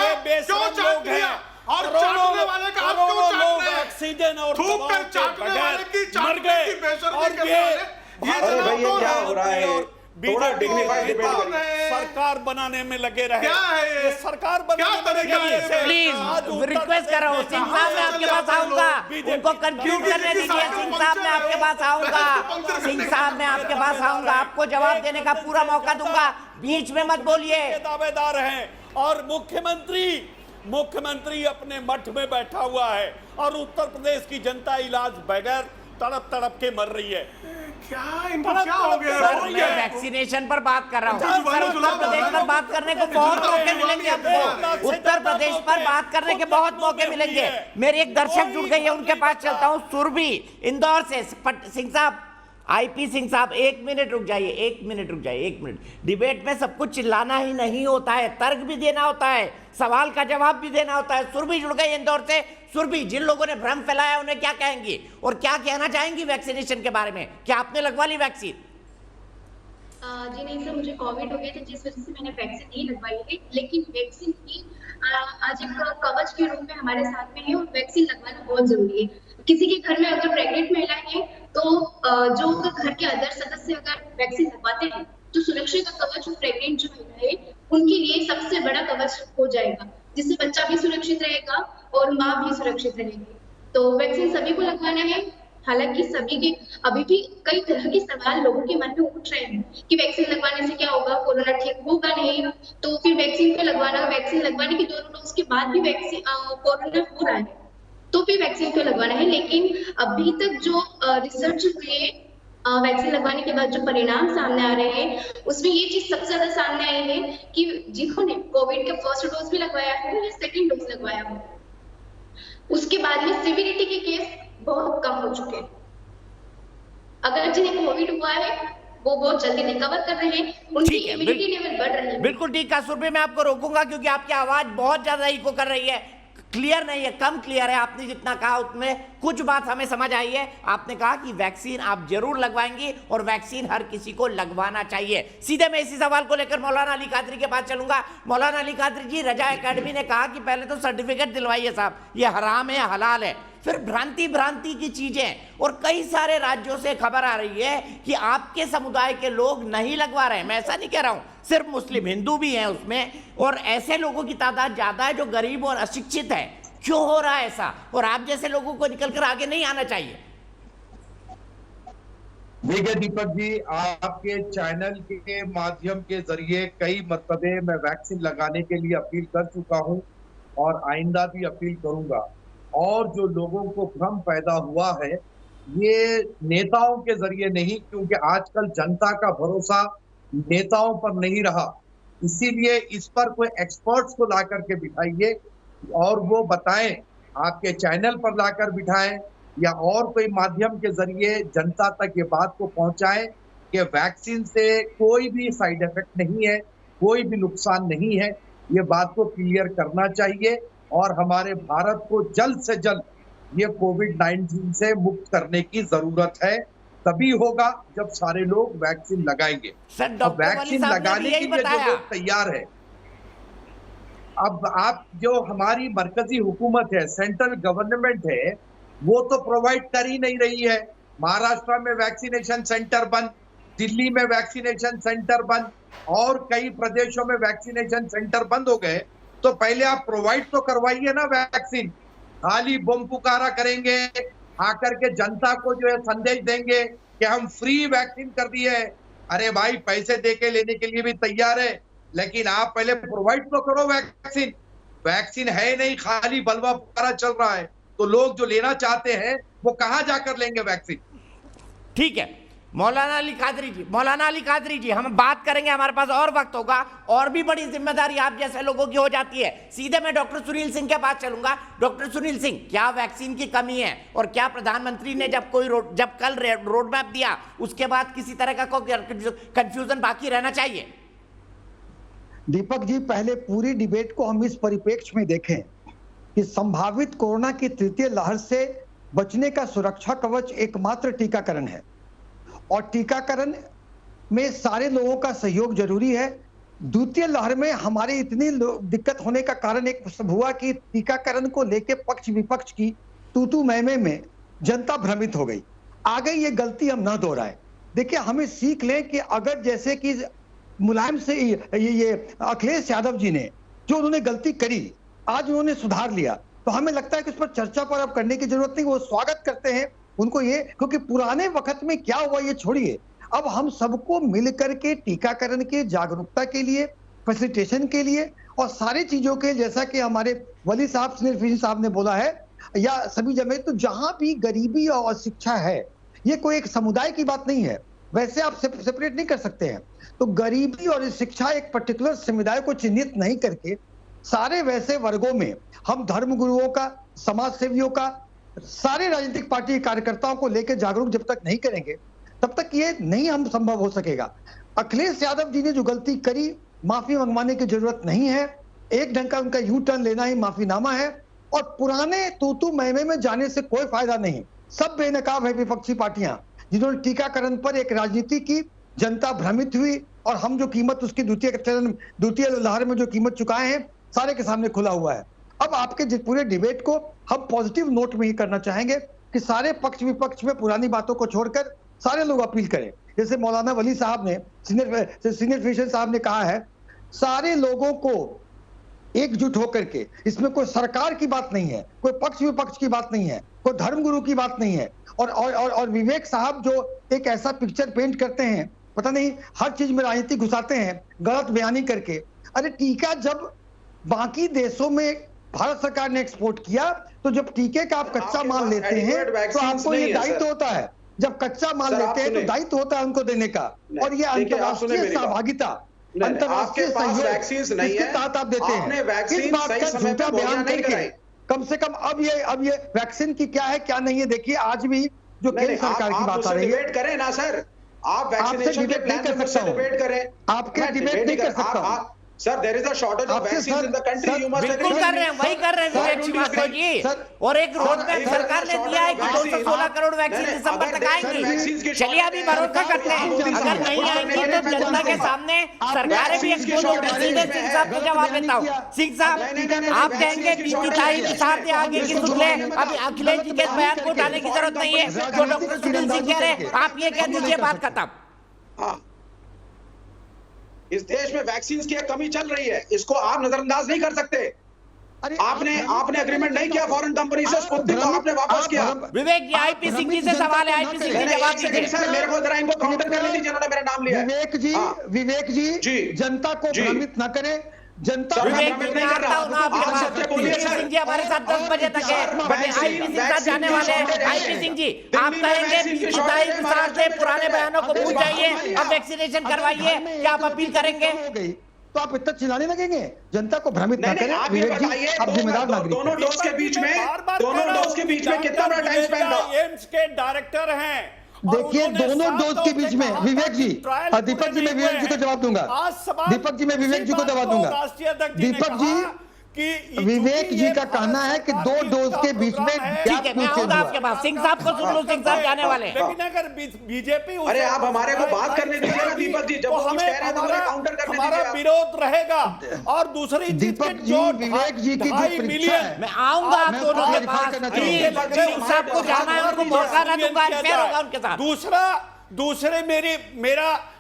ये बेशरम लोग हैं, और चाटने वाले का आप क्यों चाट रहे हैं? ऑक्सीजन और थूक कर चाटने वाले की मर गए। और ये क्या हो रहा है? थोड़ा डिग्निफाइड डिबेट करिए। सरकार बनाने में लगे रहे। क्या है ये? सरकार बनाने में लगे रहे। प्लीज रिक्वेस्ट कर रहा हूँ, सिंह साहब मैं आपके पास आऊंगा, उनको कंक्लूड करने दीजिए। सिंह साहब मैं आपके पास आऊंगा, सिंह साहब मैं आपके पास आऊंगा, आपको जवाब देने का पूरा मौका दूंगा, बीच में मत बोलिए। दावेदार हैं और मुख्यमंत्री अपने मठ में बैठा हुआ है और उत्तर प्रदेश की जनता इलाज बगैर तड़प तड़प के मर रही है। क्या इनको क्या हो गया? मैं वैक्सीनेशन पर बात कर रहा हूँ। उत्तर प्रदेश पर बात करने को बहुत मौके मिलेंगे आपको, उत्तर प्रदेश पर बात करने के बहुत मौके मिलेंगे। मेरे एक दर्शक जुड़ गई है, उनके पास चलता हूँ। सुरभि इंदौर से। सिंह साहब आईपी सिंह साहब 1 मिनट रुक जाइए, 1 मिनट रुक जाइए, 1 मिनट। डिबेट में सब कुछ चिल्लाना ही नहीं होता है, तर्क भी देना होता है, सवाल का जवाब भी देना होता है। सुरभि जुड़ गई इंदौर से। सुरभि, जिन लोगों ने भ्रम फैलाया उन्हें क्या कहेंगी और क्या कहना चाहेंगी वैक्सीनेशन के बारे में? क्या आपने लगवा ली वैक्सीन? जी नहीं सर, मुझे कोविड हो गया था जिस वजह से मैंने वैक्सीन नहीं लगवाई है, लेकिन वैक्सीन की आज एक कवच के रूप में हमारे साथ में है और वैक्सीन लगवाना बहुत जरूरी है। किसी के घर में अगर प्रेग्नेंट महिलाएं हैं तो जो घर के अदर सदस्य अगर वैक्सीन लगवाते हैं तो सुरक्षा का कवच प्रेग्नेंट जो महिला है उनके लिए सबसे बड़ा कवच हो जाएगा, जिससे बच्चा भी सुरक्षित रहेगा और माँ भी सुरक्षित रहेगी। तो वैक्सीन सभी को लगवाना है। हालांकि सभी के अभी भी कई तरह के सवाल लोगों के मन में उठ रहे हैं कि वैक्सीन लगवाने से क्या होगा, कोरोना ठीक होगा नहीं, तो फिर वैक्सीन पे लगवाना, वैक्सीन लगवाने के 2 डोज के बाद भी वैक्सीन कोरोना हो रहा है तो फिर वैक्सीन पे लगवाना है। लेकिन अभी तक जो रिसर्च हुई है वैक्सीन लगवाने के बाद जो परिणाम सामने आ रहे हैं उसमें ये चीज सबसे ज्यादा सामने आई है कि जिन्होंने कोविड का फर्स्ट डोज भी लगवाया हो या सेकेंड डोज लगवाया हो उसके बाद में सिविरिटी के केस बहुत कम हो चुके हैं। अगर जिन्हें कोविड हुआ है वो बहुत जल्दी रिकवर कर रहे हैं, उनकी इम्यूनिटी लेवल बढ़ रही है। बिल्कुल ठीक है सुरभि, मैं आपको रोकूंगा क्योंकि आपकी आवाज बहुत ज्यादा इको कर रही है, क्लियर नहीं है, कम क्लियर है। आपने जितना कहा उसमें कुछ बात हमें समझ आई है। आपने कहा कि वैक्सीन आप जरूर लगवाएंगी और वैक्सीन हर किसी को लगवाना चाहिए। सीधे मैं इसी सवाल को लेकर मौलाना अली कादरी के पास चलूंगा। मौलाना अली कादरी जी, रजा एकेडमी ने कहा कि पहले तो सर्टिफिकेट दिलवाइए साहब, ये हराम है हलाल है, फिर भ्रांति की चीजें, और कई सारे राज्यों से खबर आ रही है कि आपके समुदाय के लोग नहीं लगवा रहे हैं। मैं ऐसा नहीं कह रहा हूं, सिर्फ मुस्लिम हिंदू भी हैं उसमें, और ऐसे लोगों की तादाद ज्यादा है जो गरीब और अशिक्षित है। क्यों हो रहा है ऐसा? और आप जैसे लोगों को निकलकर आगे नहीं आना चाहिए। देखिए दीपक जी, आपके चैनल के माध्यम के जरिए कई मरतबे मैं वैक्सीन लगाने के लिए अपील कर चुका हूं और आइंदा भी अपील करूंगा। और जो लोगों को भ्रम पैदा हुआ है ये नेताओं के जरिए नहीं, क्योंकि आजकल जनता का भरोसा नेताओं पर नहीं रहा, इसीलिए इस पर कोई एक्सपर्ट्स को ला करके बिठाइए और वो बताएं, आपके चैनल पर लाकर बिठाएं या और कोई माध्यम के जरिए जनता तक ये बात को पहुंचाएं कि वैक्सीन से कोई भी साइड इफेक्ट नहीं है, कोई भी नुकसान नहीं है। ये बात को क्लियर करना चाहिए और हमारे भारत को जल्द से जल्द ये कोविड-19 से मुक्त करने की जरूरत है। तभी होगा जब सारे लोग वैक्सीन लगाएंगे। सर, वैक्सीन लगाने के लिए जो लोग तैयार है, अब आप जो हमारी मरकजी हुकूमत है, सेंट्रल गवर्नमेंट है, वो तो प्रोवाइड कर ही नहीं रही है। महाराष्ट्र में वैक्सीनेशन सेंटर बंद, दिल्ली में वैक्सीनेशन सेंटर बंद और कई प्रदेशों में वैक्सीनेशन सेंटर बंद हो गए। तो पहले आप प्रोवाइड तो करवाइए ना वैक्सीन। खाली बम पुकारा करेंगे, आकर के जनता को जो है संदेश देंगे कि हम फ्री वैक्सीन कर दिए है। अरे भाई, पैसे दे के लेने के लिए भी तैयार है, लेकिन आप पहले प्रोवाइड तो करो वैक्सीन। वैक्सीन है नहीं, खाली बलवा पुकारा चल रहा है, तो लोग जो लेना चाहते हैं वो कहां जाकर लेंगे वैक्सीन? ठीक है मौलाना अली कादरी जी, हम बात करेंगे, हमारे पास और वक्त होगा। और भी बड़ी जिम्मेदारी आप जैसे लोगों की हो जाती है। सीधे मैं डॉक्टर सुनील सिंह के पास चलूंगा। डॉक्टर सुनील सिंह, क्या वैक्सीन की कमी है और क्या प्रधानमंत्री ने जब कल रोड मैप दिया उसके बाद किसी तरह का कोई कंफ्यूजन बाकी रहना चाहिए? दीपक जी, पहले पूरी डिबेट को हम इस परिप्रेक्ष्य में देखें कि संभावित कोरोना की तृतीय लहर से बचने का सुरक्षा कवच एकमात्र टीकाकरण है और टीकाकरण में सारे लोगों का सहयोग जरूरी है। द्वितीय लहर में हमारी इतनी दिक्कत होने का कारण एक सब हुआ कि टीकाकरण को लेकर पक्ष विपक्ष की तू मैं में जनता भ्रमित हो गई। आगे ये गलती हम ना दोहराएं। देखिए, हमें सीख लें कि अगर जैसे कि मुलायम से ये अखिलेश यादव जी ने जो उन्होंने गलती करी, आज उन्होंने सुधार लिया, तो हमें लगता है कि उस पर चर्चा पर अब करने की जरूरत नहीं। वो स्वागत करते हैं उनको ये, क्योंकि पुराने वक्त में क्या हुआ ये छोड़िए, अब हम सबको मिलकर के टीकाकरण के जागरूकता के लिए, फैसिलिटेशन के लिए और सारी चीजों के, जैसा कि हमारे वली साहब सुनील साहब ने बोला है, या सभी जगह, तो जहां भी गरीबी और शिक्षा है, ये कोई एक समुदाय की बात नहीं है, वैसे आप सेपरेट नहीं कर सकते हैं। तो गरीबी और शिक्षा एक पर्टिकुलर समुदाय को चिन्हित नहीं करके सारे वैसे वर्गों में हम धर्म गुरुओं का, समाज सेवियों का, सारे राजनीतिक पार्टी कार्यकर्ताओं को लेकर जागरूक जब तक नहीं करेंगे तब तक ये नहीं हम संभव हो सकेगा। अखिलेश यादव जी ने जो गलती करी, माफी मंगवाने की जरूरत नहीं है। एक ढंग का उनका यू टर्न लेना ही माफीनामा है, और पुराने तूतू मैमे में जाने से कोई फायदा नहीं। सब बेनकाब है विपक्षी पार्टियां जिन्होंने टीकाकरण पर एक राजनीति की, जनता भ्रमित हुई, और हम जो कीमत उसकी द्वितीय लहर में जो कीमत चुकाए हैं सारे के सामने खुला हुआ है। अब आपके पूरे डिबेट को हम पॉजिटिव नोट में ही करना चाहेंगे कि सारे पक्ष विपक्ष में पुरानी बातों को छोड़कर सारे लोग अपील करें। जैसे मौलाना वली साहब ने, सीनियर फिजिशियन साहब ने कहा है, सारे लोगों को एकजुट होकर के, इसमें कोई सरकार की बात नहीं है, कोई पक्ष विपक्ष की बात नहीं है, कोई धर्मगुरु की बात नहीं है। और विवेक साहब जो एक ऐसा पिक्चर पेंट करते हैं, पता नहीं हर चीज में राजनीति घुसाते हैं गलत बयानी करके। अरे टीका जब बाकी देशों में भारत सरकार ने एक्सपोर्ट किया, तो जब टीके का आप कच्चा माल लेते हैं तो आपको ये दायित्व होता है, जब कच्चा माल लेते हैं तो दायित्व होता है उनको देने का। और ये अंतर्राष्ट्रीय सहभागिता, अंतर्राष्ट्रीय सहयोग इसके तहत आप देते हैं। इस बात का झूठा बयान करके कम से कम अब ये वैक्सीन की क्या है क्या नहीं है, देखिए आज भी जो केंद्र सरकार की बात आ रही है, करें ना सर, आप वैक्सीनेशन के प्लान पे मुझसे डिबेट करें। आपके डिबेट नहीं कर सकता sir, there is a shortage of vaccine in the country, you must बिल्कुल कर रहे हैं, वही कर रहे हैं विवेक श्रीवास्तव जी। और एक रोड मैप सरकार ने दिया है कि 216 करोड़ वैक्सीन दिसंबर तक आएंगी। चलिए अभी भरोसा करते हैं, अगर नहीं आएंगी तो जनता के सामने सरकारें भी एक्सपोज होगी। सीधे सिंह साहब को जवाब देता हूँ। सिंह साहब, आप कहेंगे बीती तारीख के साथ आगे की सुन ले, अभी अखिलेश जी के बयान को उठाने की जरूरत नहीं है जो डॉक्टर सुनील सिंह कह रहे हैं, आप ये कह दीजिए, बात खत्म। इस देश में वैक्सीन की एक कमी चल रही है, इसको आप नजरअंदाज नहीं कर सकते। आपने एग्रीमेंट नहीं किया फॉरेन कंपनी से, स्पुतनिक को आपने वापस किया। विवेक जी, आईपी सिंह जी से सवाल है, आईपी सिंह जी जवाब दीजिए। सर मेरे को जरा इनको काउंटर करने दीजिए, जिन्होंने मेरा नाम लिया। विवेक जी जनता को भ्रमित न करें, जनता विवेक नहीं कर रहा हूं आईपी सिंह जी हमारे साथ 10 बजे तक है, आईपी सिंह साथ जाने वाले हैं। आईपी सिंह जी, आप कहेंगे पिछताई साल से पुराने बयानों को भूल जाइए, अब वैक्सीनेशन करवाइए, क्या आप अपील करेंगे? तो आप इतना चिल्लाने लगेंगे? जनता को भ्रमित न करें विवेक जी, आप जिम्मेदार नागरिक। दोनों डोज के बीच में कितना बड़ा टाइम स्पेंड था? एम्स के डायरेक्टर हैं, देखिए दोनों डोज के बीच में विवेक जी, दीपक जी मैं विवेक जी को जवाब दूंगा, दीपक जी मैं विवेक जी को जवाब दूंगा। दीपक जी, विवेक जी का कहना है कि 2 डोज के बीच में ठीक है, मैं आऊंगा आपके पास। सिंह साहब को सुन लो, सिंह साहब जाने वाले हैं। लेकिन अगर बीजेपी, अरे आप हमारे को बात करने दीजिए ना दीपक जी, जब वो कुछ कह रहे हैं तो हमें काउंटर करने दीजिए। हमारा विरोध रहेगा। और दूसरी दीपक जी, विवेक जी की जो परीक्षा है, मैं आऊंगा आप दोनों के पास। सिंह साहब को जाना है, उनको मौका ना दूंगा, अनफेयर होगा उनके साथ। दूसरे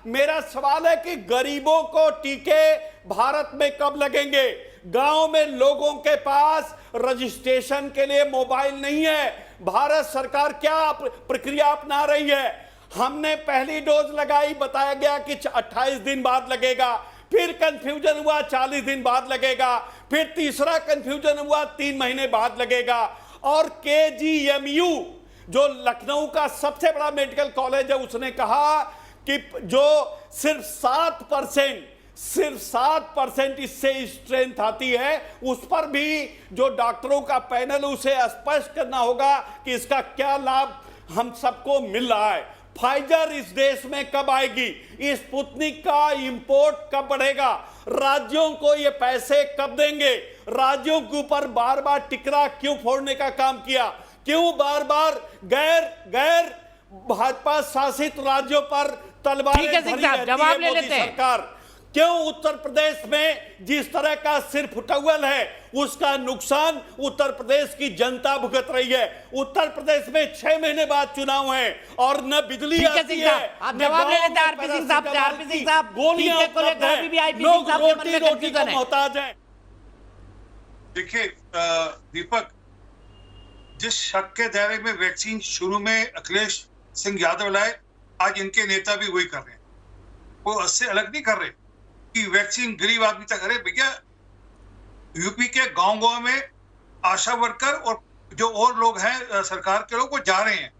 मेरा सवाल है कि गरीबों को टीके भारत में कब लगेंगे? गांव में लोगों के पास रजिस्ट्रेशन के लिए मोबाइल नहीं है। भारत सरकार क्या प्रक्रिया अपना रही है? हमने पहली डोज लगाई, बताया गया कि 28 दिन बाद लगेगा, फिर कंफ्यूजन हुआ 40 दिन बाद लगेगा, फिर तीसरा कंफ्यूजन हुआ 3 महीने बाद लगेगा। और KGMU जो लखनऊ का सबसे बड़ा मेडिकल कॉलेज है, उसने कहा कि जो सिर्फ 7% इससे स्ट्रेंथ आती है, उस पर भी जो डॉक्टरों का पैनल उसे स्पष्ट करना होगा कि इसका क्या लाभ हम सबको मिल रहा है। फाइजर इस देश में कब आएगी? स्पुतनिक का इंपोर्ट कब बढ़ेगा? राज्यों को ये पैसे कब देंगे? राज्यों के ऊपर बार बार टिकरा क्यों फोड़ने का काम किया? क्यों बार बार गैर भाजपा शासित राज्यों पर तलवारें धरी रहती है मोदी सरकार? क्यों उत्तर प्रदेश में जिस तरह का सिर फुटौल है, उसका नुकसान उत्तर प्रदेश की जनता भुगत रही है? उत्तर प्रदेश में 6 महीने बाद चुनाव है और न बिजली आती है। आप जवाब ले लेते हैं आरपी सिंह साहब से। आरपी सिंह साहब, गोलियां उपलब्ध हैं, लोग रोटी को मोहताज हैं। देखिए दीपक, जिस शक के दायरे में वैक्सीन शुरू में अखिलेश सिंह यादव लाए, आज इनके नेता भी वही कर रहे हैं। वो उससे अलग नहीं कर रहे कि वैक्सीन गरीब आदमी तक। अरे भैया, यूपी के गांव-गांव में आशा वर्कर और जो और लोग हैं सरकार के लोग, वो जा रहे हैं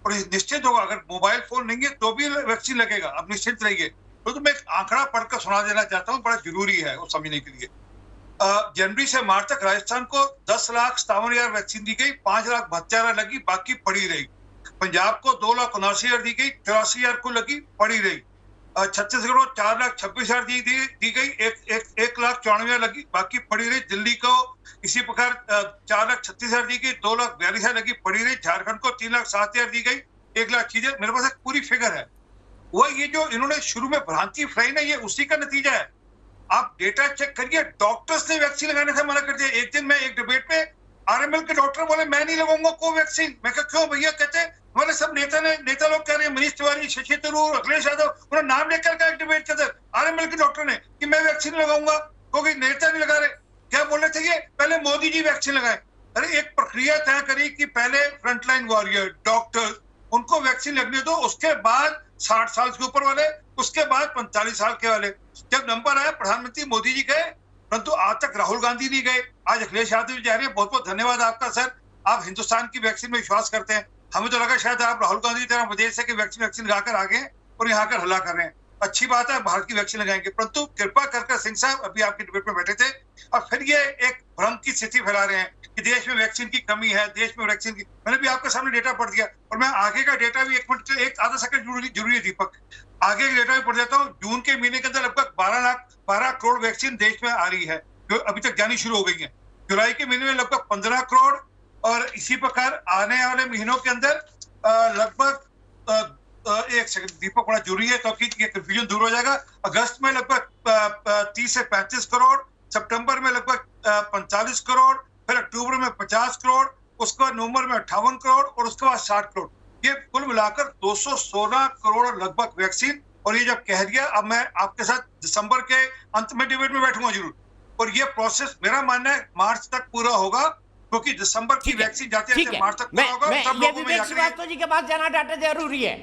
और निश्चित होगा अगर मोबाइल फोन नहीं है तो भी वैक्सीन लगेगा। अब निश्चित रहिए। तो मैं एक आंकड़ा पढ़कर सुना देना चाहता हूँ, बड़ा जरूरी है वो समझने के लिए। जनवरी से मार्च तक राजस्थान को 10,57,000 वैक्सीन दी गई, 5,72,000 लगी, बाकी पड़ी रही। पंजाब को 2,79,000 दी गई, 83,000 को लगी, पड़ी रही। छत्तीसगढ़ को 4,26,000 दी गई, 1,94,000 लगी, बाकी पड़ी रही। दिल्ली को इसी प्रकार 4,36,000 दी गई, 2,42,000 लगी, पड़ी रही। झारखंड को 3,07,000 दी गई, 1,06,000। मेरे पास एक पूरी फिगर है। वह ये जो इन्होंने शुरू में भ्रांति फैलाई ना, ये उसी का नतीजा है। आप डेटा चेक करिए, डॉक्टर्स ने वैक्सीन लगाने से मना कर दिया। एक दिन मैं एक डिबेट में आरएमएल के डॉक्टर बोले मैं नहीं लगाऊंगा कोवैक्सीन। मैं कहा क्यों भैया? कहते हमारे सब नेता लोग कह रहे हैं, मनीष तिवारी, शशि थरूर, अखिलेश यादव, उन्होंने नाम लेकर कहा एक डिबेट के अंदर आरएमएल के डॉक्टर ने कि मैं वैक्सीन लगाऊंगा, क्योंकि नेता नहीं लगा रहे। क्या बोलने चाहिए? पहले मोदी जी वैक्सीन लगाए। अरे एक प्रक्रिया तय करी कि पहले फ्रंटलाइन वॉरियर डॉक्टर, उनको वैक्सीन लगने दो, उसके बाद 60 साल के ऊपर वाले, उसके बाद 45 साल के वाले। जब नंबर आया, प्रधानमंत्री मोदी जी गए, परंतु आज तक राहुल गांधी नहीं गए। आज अखिलेश यादव जी जा रहे हैं। बहुत बहुत धन्यवाद आपका सर, आप हिंदुस्तान की वैक्सीन में विश्वास करते हैं। हमें तो लगा शायद आप राहुल गांधी की तरह विदेश से वैक्सीन लगाकर आ गए और यहाँ कर हल्ला कर रहे हैं। अच्छी बात है, भारत की वैक्सीन लगाएंगे, परंतु कृपा कर सिंह साहब अभी आपकी डिबेट में बैठे थे और फिर ये एक भ्रम की स्थिति फैला रहे हैं कि देश में वैक्सीन की कमी है, देश में वैक्सीन की। मैंने भी आपके सामने डेटा पढ़ दिया और मैं आगे का डेटा भी एक आधा सेकंड जरूरी है दीपक, आगे का डेटा भी पढ़ देता हूँ। जून के महीने के अंदर लगभग 12 करोड़ वैक्सीन देश में आ रही है, जो अभी तक जानी शुरू हो गई है। जुलाई के महीने में लगभग 15 करोड़ और इसी प्रकार आने वाले महीनों के अंदर लगभग एक सेकंड दीपक, बड़ा जरूरी है क्योंकि ये कंफ्यूजन दूर हो जाएगा। अगस्त में लगभग 30 से 35 करोड़, सितंबर में लगभग 45 करोड़, फिर अक्टूबर में 50 करोड़, उसके बाद नवंबर में 58 करोड़ और उसके बाद 60 करोड़। ये कुल मिलाकर 216 करोड़ लगभग वैक्सीन। और ये जब कह दिया, अब मैं आपके साथ दिसंबर के अंत में डिबेट में बैठूंगा जरूर, और ये प्रोसेस मेरा मानना है मार्च तक पूरा होगा, क्योंकि दिसंबर की वैक्सीन जाते हैं मार्च तक पूरा होगा। सब लोगों में श्रीवास्तव जी के पास जाना डाटा जरूरी है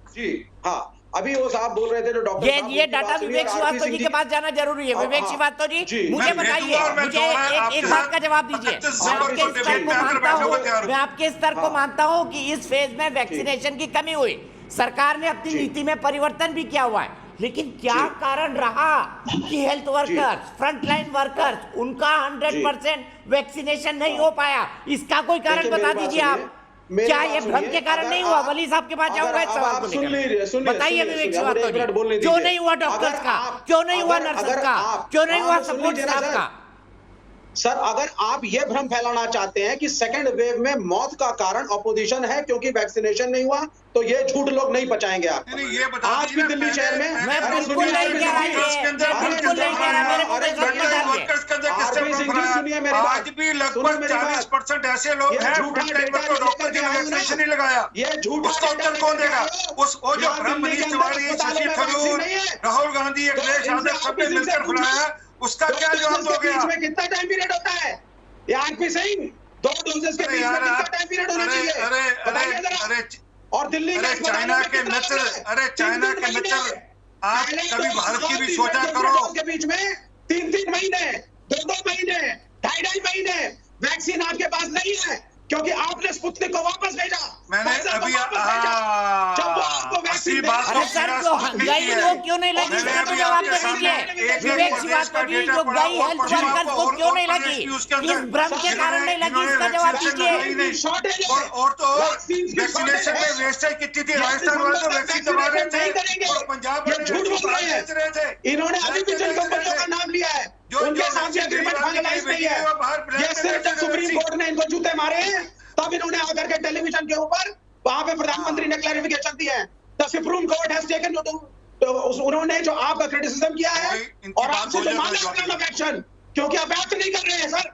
जी। हाँ, अभी वो साहब बोल रहे थे जो डॉक्टर ये डाटा विवेक श्रीवास्तव जी के पास जाना जरूरी है। विवेक श्रीवास्तव जी मुझे बताइए, मुझे एक बात का जवाब दीजिए। मैं आपके स्तर को मानता हूँ कि इस फेज में वैक्सीनेशन की कमी हुई, सरकार ने अपनी नीति में परिवर्तन भी किया हुआ है, लेकिन क्या कारण रहा कि हेल्थ वर्कर्स, फ्रंटलाइन वर्कर्स, उनका 100% वैक्सीनेशन नहीं हो पाया? इसका कोई कारण बता दीजिए आप। क्या ये भ्रम के कारण नहीं हुआ? वली साहब के पास जाऊंगा इस सवाल को लेकर। बताइए विवेक श्रीवास्तव जी, क्यों नहीं हुआ डॉक्टर्स का, क्यों नहीं हुआ नर्सेस का, क्यों नहीं हुआ सपोर्ट स्टाफ का? सर, अगर आप ये भ्रम फैलाना चाहते हैं कि सेकंड वेव में मौत का कारण ऑपोजिशन है क्योंकि वैक्सीनेशन नहीं हुआ, तो ये झूठ लोग नहीं पहुंचाएंगे आप। आज भी दिल्ली शहर में मैं बिल्कुल नहीं कह रहा, सुनिए मेरी बात। आज भी लगभग 40% ऐसे लोग हैं डॉक्टर ने वैक्सीनेशन नहीं लगाया। ये झूठ, उसका उत्तर कौन देगा? वो जो ब्रह्म मनीष तिवारी, शशि थरूर, राहुल गांधी, अखिलेश यादव सबने मिलकर बुलाया, उसका क्या जवाब दोगे? इसमें कितना टाइम पीरियड होता है? ये आरपी सिंह, 2 डोजेस के बीच में कितना टाइम पीरियड होना चाहिए? अरे और दिल्ली में चाइना के मित्र, चाइना के मित्र, आप कभी भारत की भी सोचा करो। के बीच में 3-3 महीने, 2-2 महीने, 2.5 महीने वैक्सीन आपके पास नहीं है क्योंकि आपने स्पुतनिक को वापस भेजा। मैंने अभी सर क्यों नहीं लगी, इसका तो जवाब दे दीजिए। विवेक श्रीवास्तव जी, जो गई हेल्थ वर्कर्स को क्यों नहीं लगी, इस भ्रम के कारण नहीं लगी, इसका जवाब दीजिए। और तो वैक्सीनेशन में वेस्टेज कितनी थी? राजस्थान वाले तो वैक्सीन दबा रहे थे और पंजाब में झूठ बोल रहे थे। इन्होंने अभी भी जिन कंपनियों का नाम लिया है उनके साथ एग्रीमेंट फाइनलाइज नहीं है। ये सिर्फ जब सुप्रीम कोर्ट ने इनको जूते मारे हैं तब इन्होंने आकर के टेलीविजन के ऊपर वहां पे प्रधानमंत्री ने क्लैरिफिकेशन दिया है। The supreme court has taken तो उन्होंने जो आपका क्रिटिसिज्म किया है और आपसे जो मांगा अपना एक्शन, क्योंकि आप एक्ट नहीं कर रहे हैं सर,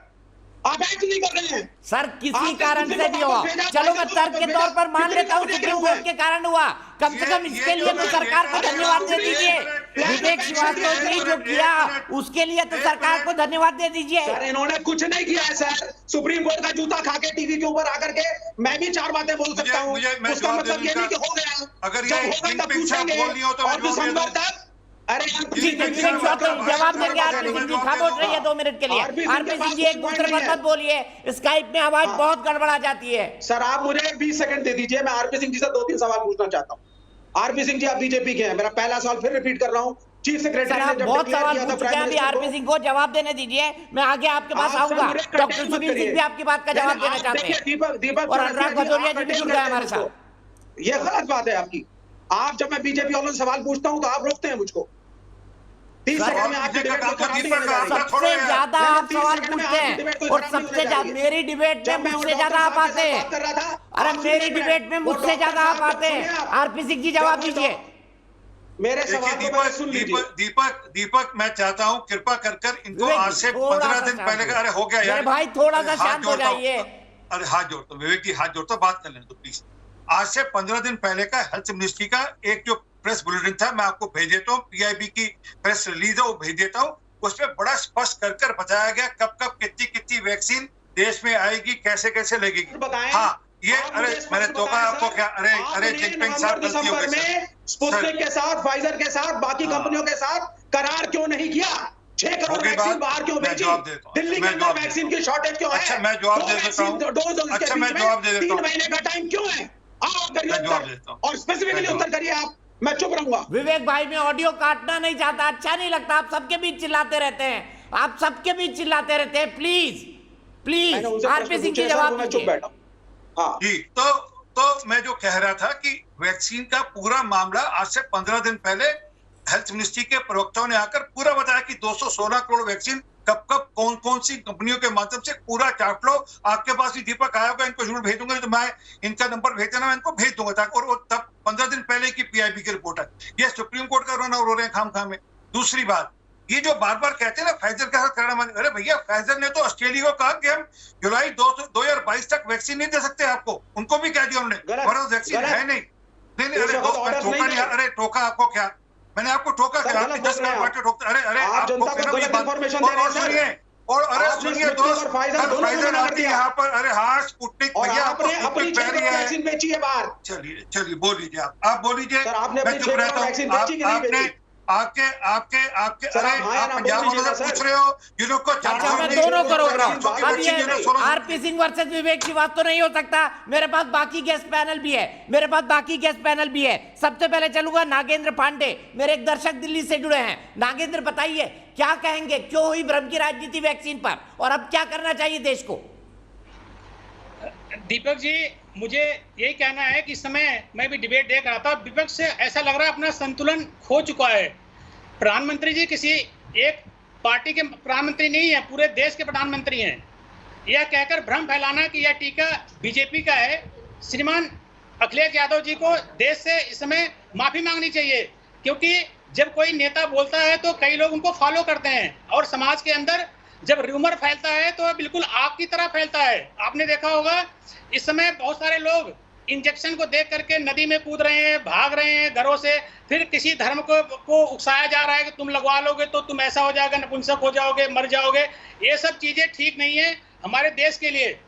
आप एक्ट नहीं कर रहे हैं सर, किसी कारण से भी हुआ। चलो मैं तर्क के तौर पर मान लेता हूँ सुप्रीम कोर्ट के कारण हुआ, कम से कम इसके लिए तो सरकार को धन्यवाद दे दीजिए। विवेक श्रीवास्तव जी जो किया उसके लिए तो सरकार को धन्यवाद दे दीजिए। सर, इन्होंने कुछ नहीं किया है सर। सुप्रीम कोर्ट का जूता खा के टीवी के ऊपर आकर के मैं भी 4 बातें बोल सकता हूँ, उसका मतलब ये नहीं कि हो गया। अगर जब होगा तब पूछेंगे और दिसंबर तक। अरे जवाब देंगे आरपी सिंह जी, खामोश रहिए 2 मिनट के लिए। आरपी सिंह जी एक दूसरे पर मत बोलिए, स्काइप में आवाज बहुत गड़बड़ा जाती है। सर आप मुझे 20 सेकंड दे दीजिए, मैं आरपी सिंह जी से 2-3 सवाल पूछना चाहता हूँ। आरपी सिंह जी, आप बीजेपी के हैं, मेरा पहला सवाल फिर रिपीट कर रहा हूँ, चीफ सेक्रेटरी सर, ने आप जब बहुत declare सवाल किया था पूछ चुके हैं, प्राइम अभी मिनिस्टर आरपी को, सिंह को जवाब देने दीजिए, मैं आगे आपके पास आप आऊंगा। सर मुझे डॉक्टर content मत सुनील सिंह करिए। भी आपकी बात का जवाब देना चाहते देखिए, हैं दीपक और चौरसिया अनुराग जी, भदौरिया आप जी भी attend जुड़ गए करते हैं हमारे मुझको। साथ। ये गलत बात है आपकी। आप जब मैं बीजेपी वालों से सवाल पूछता हूं तो आप रोकते हैं मुझको। 30 सेकंड में आपकी डिबेट को खराब नहीं होने जा रही है। सबसे ज्यादा नहीं, आप 30 सवाल सेकंड में पूछते आपकी हैं डिबेट कोई और खराब नहीं सबसे होने जा ज्यादा रही है। मेरी डिबेट में जब मैं मुझसे उन ज्यादा डॉक्टर आप साहब के आते साथ हैं। बात कर रहा था, अरे आप मेरी सुनिए डिबेट में वो मुझसे डॉक्टर ज्यादा आप साहब आते सुनिए हैं। आप। आरपी सिंह जी जवाब देखो, दीजिए। मेरे देखिए सवाल को पहले सुन लीजिए। दीपक मैं चाहता हूँ कृपा कर इनको विवेक आज जी, से थोड़ा 15 सा दिन शांत पहले हो का, अरे हो गया यार मेरे भाई थोड़ा अरे सा हाथ शांत हो जोड़ता हूं। जाइए। अरे हाथ जोड़ता हूं, विवेक जी हाथ जोड़ता हूं, बात कर लेने दो प्लीज। आज से 15 दिन पहले का हेल्थ मिनिस्ट्री का एक जो प्रेस बुलेटिन था, मैं आपको भेज देता हूँ, पीआईबी की प्रेस रिलीज है वो भेज देता हूँ। उसमें बड़ा स्पष्ट कर बताया गया कब कब कितनी वैक्सीन देश में आएगी, कैसे कैसे लगेगी। हाँ ये अरे मैंने धोखा आपको क्या, अरे जिनपिंग साहब गलती हो गई में स्पुतनिक के साथ, फाइजर के साथ, बाकी कंपनियों के साथ करार क्यों नहीं किया? 6 करोड़ वैक्सीन बाहर क्यों भेजी? दिल्ली के अंदर वैक्सीन की शॉर्टेज क्यों है? अच्छा मैं जवाब दे देता हूँ। अच्छा मैं जवाब दे देता हूँ। 3 महीने का टाइम क्यों है? आप करिए उत्तर और स्पेसिफिकली उत्तर करिए आप, मैं चुप रहूंगा। विवेक भाई मैं ऑडियो काटना नहीं चाहता, अच्छा नहीं लगता, आप सबके बीच चिल्लाते रहते हैं, आप सबके बीच चिल्लाते रहते हैं। प्लीज आरपी सिंह जी जवाब दीजिए। जी तो मैं जो कह रहा था कि वैक्सीन का पूरा मामला आज से 15 दिन पहले हेल्थ मिनिस्ट्री के प्रवक्ताओं ने आकर पूरा बताया कि 216 करोड़ वैक्सीन कब कौन सी कंपनियों के माध्यम से पूरा चार्ट लो। आपके पास भी दीपक आया होगा, इनको जरूर भेज दूंगा, तो मैं इनका नंबर भेज देना, मैं इनको भेज दूंगा ताकि, और तब 15 दिन पहले की पीआईबी की रिपोर्ट है। ये सुप्रीम कोर्ट का रोना रो रहे हैं खाम में। दूसरी बात, ये जो बार बार कहते हैं ना फाइजर के साथ करना बंद, अरे भैया फाइजर ने तो ऑस्ट्रेलिया को कहा कि हम जुलाई 2022 तक वैक्सीन नहीं दे सकते आपको, उनको भी कह दिया उन्होंने, वैक्सीन है नहीं। अरे टोका आपको क्या, मैंने आपको टोका क्या? आपने 10 बार ठोकते, अरे और अरे सुनिए दोस्त, फाइजर आती है यहाँ पर, अरे हाँ स्पुतनिक भैया आपको स्पुतनिक पह रही है। चलिए बोल लीजिए, आप बोल लीजिए, मैं चुप रहता हूँ। आपके अरे आप पंजाब वालों से पूछ रहे हो, ये लोग को मैं दोनों को रोक रहा हूँ। अब ये आरपी सिंह वर्सेस विवेक की बात तो नहीं हो सकता, मेरे पास बाकी गेस्ट पैनल भी है। सबसे पहले चलूंगा नागेंद्र पांडे, मेरे एक दर्शक दिल्ली से जुड़े हैं। नागेंद्र बताइए क्या कहेंगे, क्यों हुई भ्रम की राजनीति वैक्सीन पर और अब क्या करना चाहिए देश को? दीपक जी मुझे यही कहना है कि इस समय मैं भी डिबेट देख रहा था, विपक्ष से ऐसा लग रहा है अपना संतुलन खो चुका है। प्रधानमंत्री जी किसी एक पार्टी के प्रधानमंत्री नहीं है, पूरे देश के प्रधानमंत्री हैं। यह कहकर भ्रम फैलाना कि यह टीका बीजेपी का है, श्रीमान अखिलेश यादव जी को देश से इस समय माफी मांगनी चाहिए, क्योंकि जब कोई नेता बोलता है तो कई लोग उनको फॉलो करते हैं और समाज के अंदर जब रूमर फैलता है तो बिल्कुल आग की तरह फैलता है। आपने देखा होगा इस समय बहुत सारे लोग इंजेक्शन को देख करके नदी में कूद रहे हैं, भाग रहे हैं घरों से, फिर किसी धर्म को उकसाया जा रहा है कि तुम लगवा लोगे तो तुम ऐसा हो जाएगा, नपुंसक हो जाओगे, मर जाओगे। ये सब चीजें ठीक नहीं है हमारे देश के लिए।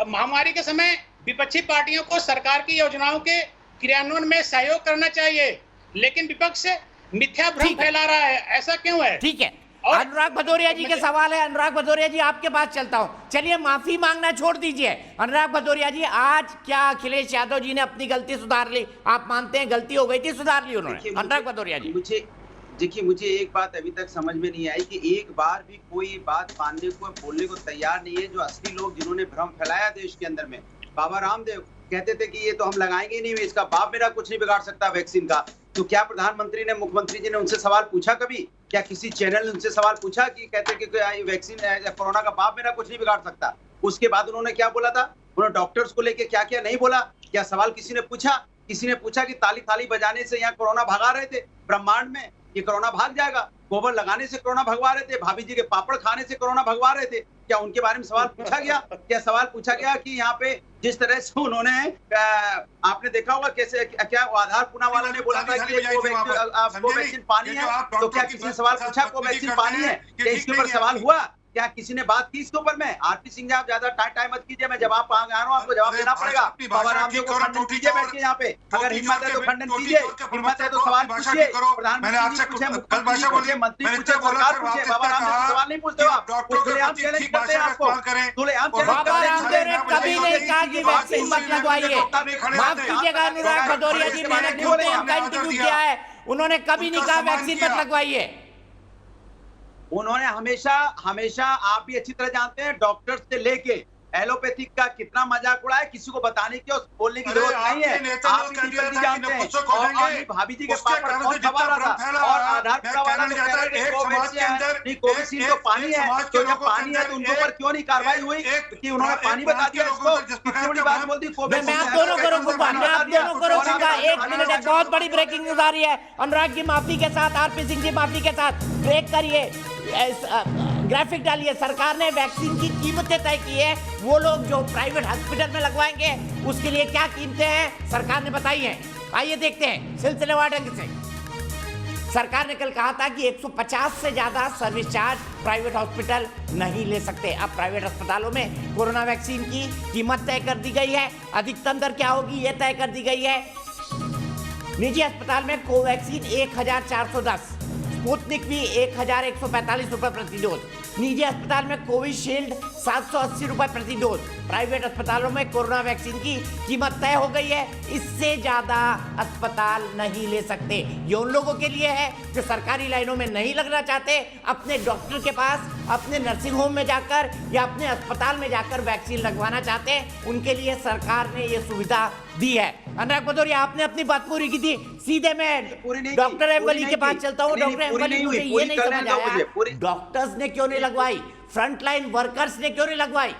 महामारी के समय विपक्षी पार्टियों को सरकार की योजनाओं के क्रियान्वयन में सहयोग करना चाहिए, लेकिन विपक्ष मिथ्या भ्रम फैला रहा है। ऐसा क्यों है? ठीक है, अनुराग भदौरिया जी के सवाल है। अनुराग भदौरिया जी आपके पास चलता हूं। चलिए माफी मांगना छोड़ दीजिए। अनुराग भदौरिया जी, आज क्या अखिलेश यादव जी ने अपनी गलती सुधार ली? आप मानते हैं गलती हो गई थी, सुधार ली उन्होंने? अनुराग भदौरिया जी मुझे एक बात अभी तक समझ में नहीं आई कि एक बार भी कोई बात मानने को बोलने को तैयार नहीं है। जो असली लोग जिन्होंने भ्रम फैलाया देश के अंदर में, बाबा रामदेव कहते थे कि ये तो हम लगाएंगे नहीं, इसका बाप मेरा कुछ नहीं बिगाड़ सकता वैक्सीन का। तो क्या प्रधानमंत्री ने, मुख्यमंत्री जी ने उनसे सवाल पूछा कभी? क्या किसी चैनल ने उनसे सवाल पूछा कि कहते कि वैक्सीन कोरोना का बाप मेरा कुछ नहीं बिगाड़ सकता? उसके बाद उन्होंने क्या बोला था? उन्होंने डॉक्टर्स को लेके क्या क्या नहीं बोला? क्या सवाल किसी ने पूछा? किसी ने पूछा कि ताली ताली बजाने से यहाँ कोरोना भगा रहे थे ब्रह्मांड में, ये कोरोना भाग जाएगा? गोबर लगाने से कोरोना भगवा रहे थे, भाभी जी के पापड़ खाने से कोरोना भगवा रहे थे? क्या उनके बारे में सवाल पूछा गया? क्या सवाल पूछा गया कि यहाँ पे जिस तरह से उन्होंने, आपने देखा होगा कैसे, क्या आधार पुना वाला ने बोला था कि कोवैक्सीन पानी है, तो क्या किसी ने सवाल पूछा कोवैक्सीन पानी है? क्या इसके ऊपर सवाल हुआ? क्या किसी ने बात की इसके ऊपर में? आरपी सिंह जी आप ज्यादा टाइम मत कीजिए, मैं जवाब आ रहा हूँ, आपको जवाब देना पड़ेगा। बाबा रामदेव को खंडन कीजिए बैठ के यहाँ पे, अगर हिम्मत है तो खंडन कीजिए, हिम्मत है तो सवाल पूछिए। प्रधानमंत्री जी पूछे, मुख्यमंत्री पूछे, मंत्री पूछे, सरकार पूछे, बाबा रामदेव से सवाल नहीं पूछते आप, खुलेआम चैलेंज करते हैं आपको, खुलेआम चैलेंज बाबा रामदेव ने कभी नहीं कहा कि वैक्सीन मत लगवाइए। माफ कीजिएगा अनुराग भदौरिया जी, मैंने खुद ने इनका इंटरव्यू किया है उन्होंने कभी नहीं कहा वैक्सीन मत लगवाइए। उन्होंने हमेशा आप भी अच्छी तरह जानते हैं, डॉक्टर से लेके एलोपैथिक का कितना मजाक उड़ाया, किसी को बताने की और बोलने की जरूरत नहीं है। आप भी जानते हैं और भाभी जी के पापड़ कौन खबा रहा था, और आधार कार्ड वाला लोग कह रहे हैं कोवैक्सीन तो पानी है, तो जब पानी है तो उनके ऊपर क्यों नहीं कार्रवाई हुई कि उन्होंने पानी बता दिया इसको, कितनी बड़ी बात बोल दी। मैं आप दोनों को रोकूंगा, 1 मिनट है, बहुत बड़ी ब्रेकिंग न्यूज आ रही है। अनुराग जी माफी के साथ, आरपी सिंह जी माफी के साथ ब्रेक करिए, ग्राफिक डालिए। सरकार ने वैक्सीन की कीमतें तय की है, वो लोग जो प्राइवेट हॉस्पिटल में लगवाएंगे उसके लिए क्या कीमतें हैं सरकार ने बताई है। आइए देखते हैं सिलसिलेवार ढंग से। सरकार ने कल कहा था कि 150 से ज्यादा सर्विस चार्ज प्राइवेट हॉस्पिटल नहीं ले सकते। अब प्राइवेट अस्पतालों में कोरोना वैक्सीन की कीमत तय कर दी गई है, अधिकतम दर क्या होगी ये तय कर दी गई है। निजी अस्पताल में कोवैक्सीन 1410, स्पुतनिक भी 1145 रुपए प्रति डोज, निजी अस्पताल में कोविशील्ड 780 रुपए प्रति डोज। प्राइवेट अस्पतालों में कोरोना वैक्सीन की कीमत तय हो गई है, इससे ज्यादा अस्पताल नहीं ले सकते। ये उन लोगों के लिए है जो सरकारी लाइनों में नहीं लगना चाहते, अपने डॉक्टर के पास, अपने नर्सिंग होम में जाकर या अपने अस्पताल में जाकर वैक्सीन लगवाना चाहते हैं, उनके लिए सरकार ने ये सुविधा दी है। अनुराग भदौरिया, आपने अपनी बात पूरी की थी, सीधे मैं डॉक्टर एमवली के पास चलता हूँ। डॉक्टर एमवली, मुझे ये नहीं समझ आया, डॉक्टर्स ने क्यों नहीं लगवाई, फ्रंटलाइन वर्कर्स ने क्यों नहीं लगवाई?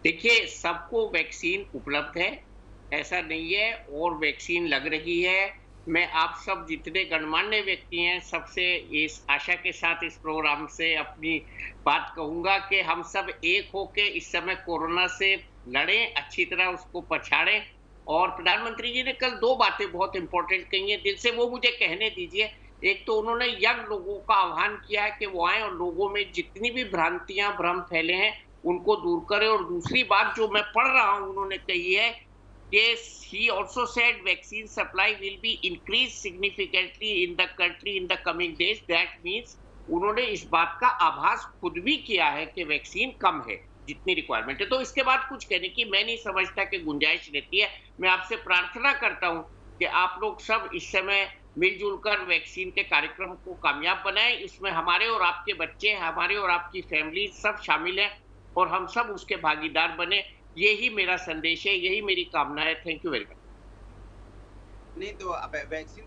देखिए, सबको वैक्सीन उपलब्ध है, ऐसा नहीं है, और वैक्सीन लग रही है। मैं आप सब जितने गणमान्य व्यक्ति हैं सबसे इस आशा के साथ इस प्रोग्राम से अपनी बात कहूंगा कि हम सब एक होके इस समय कोरोना से लड़ें, अच्छी तरह उसको पछाड़ें। और प्रधानमंत्री जी ने कल 2 बातें बहुत इंपॉर्टेंट कही हैं, दिल से वो मुझे कहने दीजिए। एक तो उन्होंने यंग लोगों का आह्वान किया है कि वो आए और लोगों में जितनी भी भ्रांतियां, भ्रम फैले हैं उनको दूर करें। और दूसरी बात जो मैं पढ़ रहा हूं, उन्होंने कही है कि he also said vaccine supply will be increased significantly in the country in the coming days. That means उन्होंने इस बात का आभास खुद भी किया है कि वैक्सीन कम है जितनी रिक्वायरमेंट है। तो इसके बाद कुछ कहने की मैं नहीं समझता कि गुंजाइश रहती है। मैं आपसे प्रार्थना करता हूं कि आप लोग सब इस समय मिलजुल कर वैक्सीन के कार्यक्रम को कामयाब बनाएं। इसमें हमारे और आपके बच्चे, हमारे और आपकी फैमिली सब शामिल हैं और हम सब उसके भागीदार बने। यही मेरा संदेश है, यही मेरी कामना है। Thank you very much. नहीं तो वैक्सीन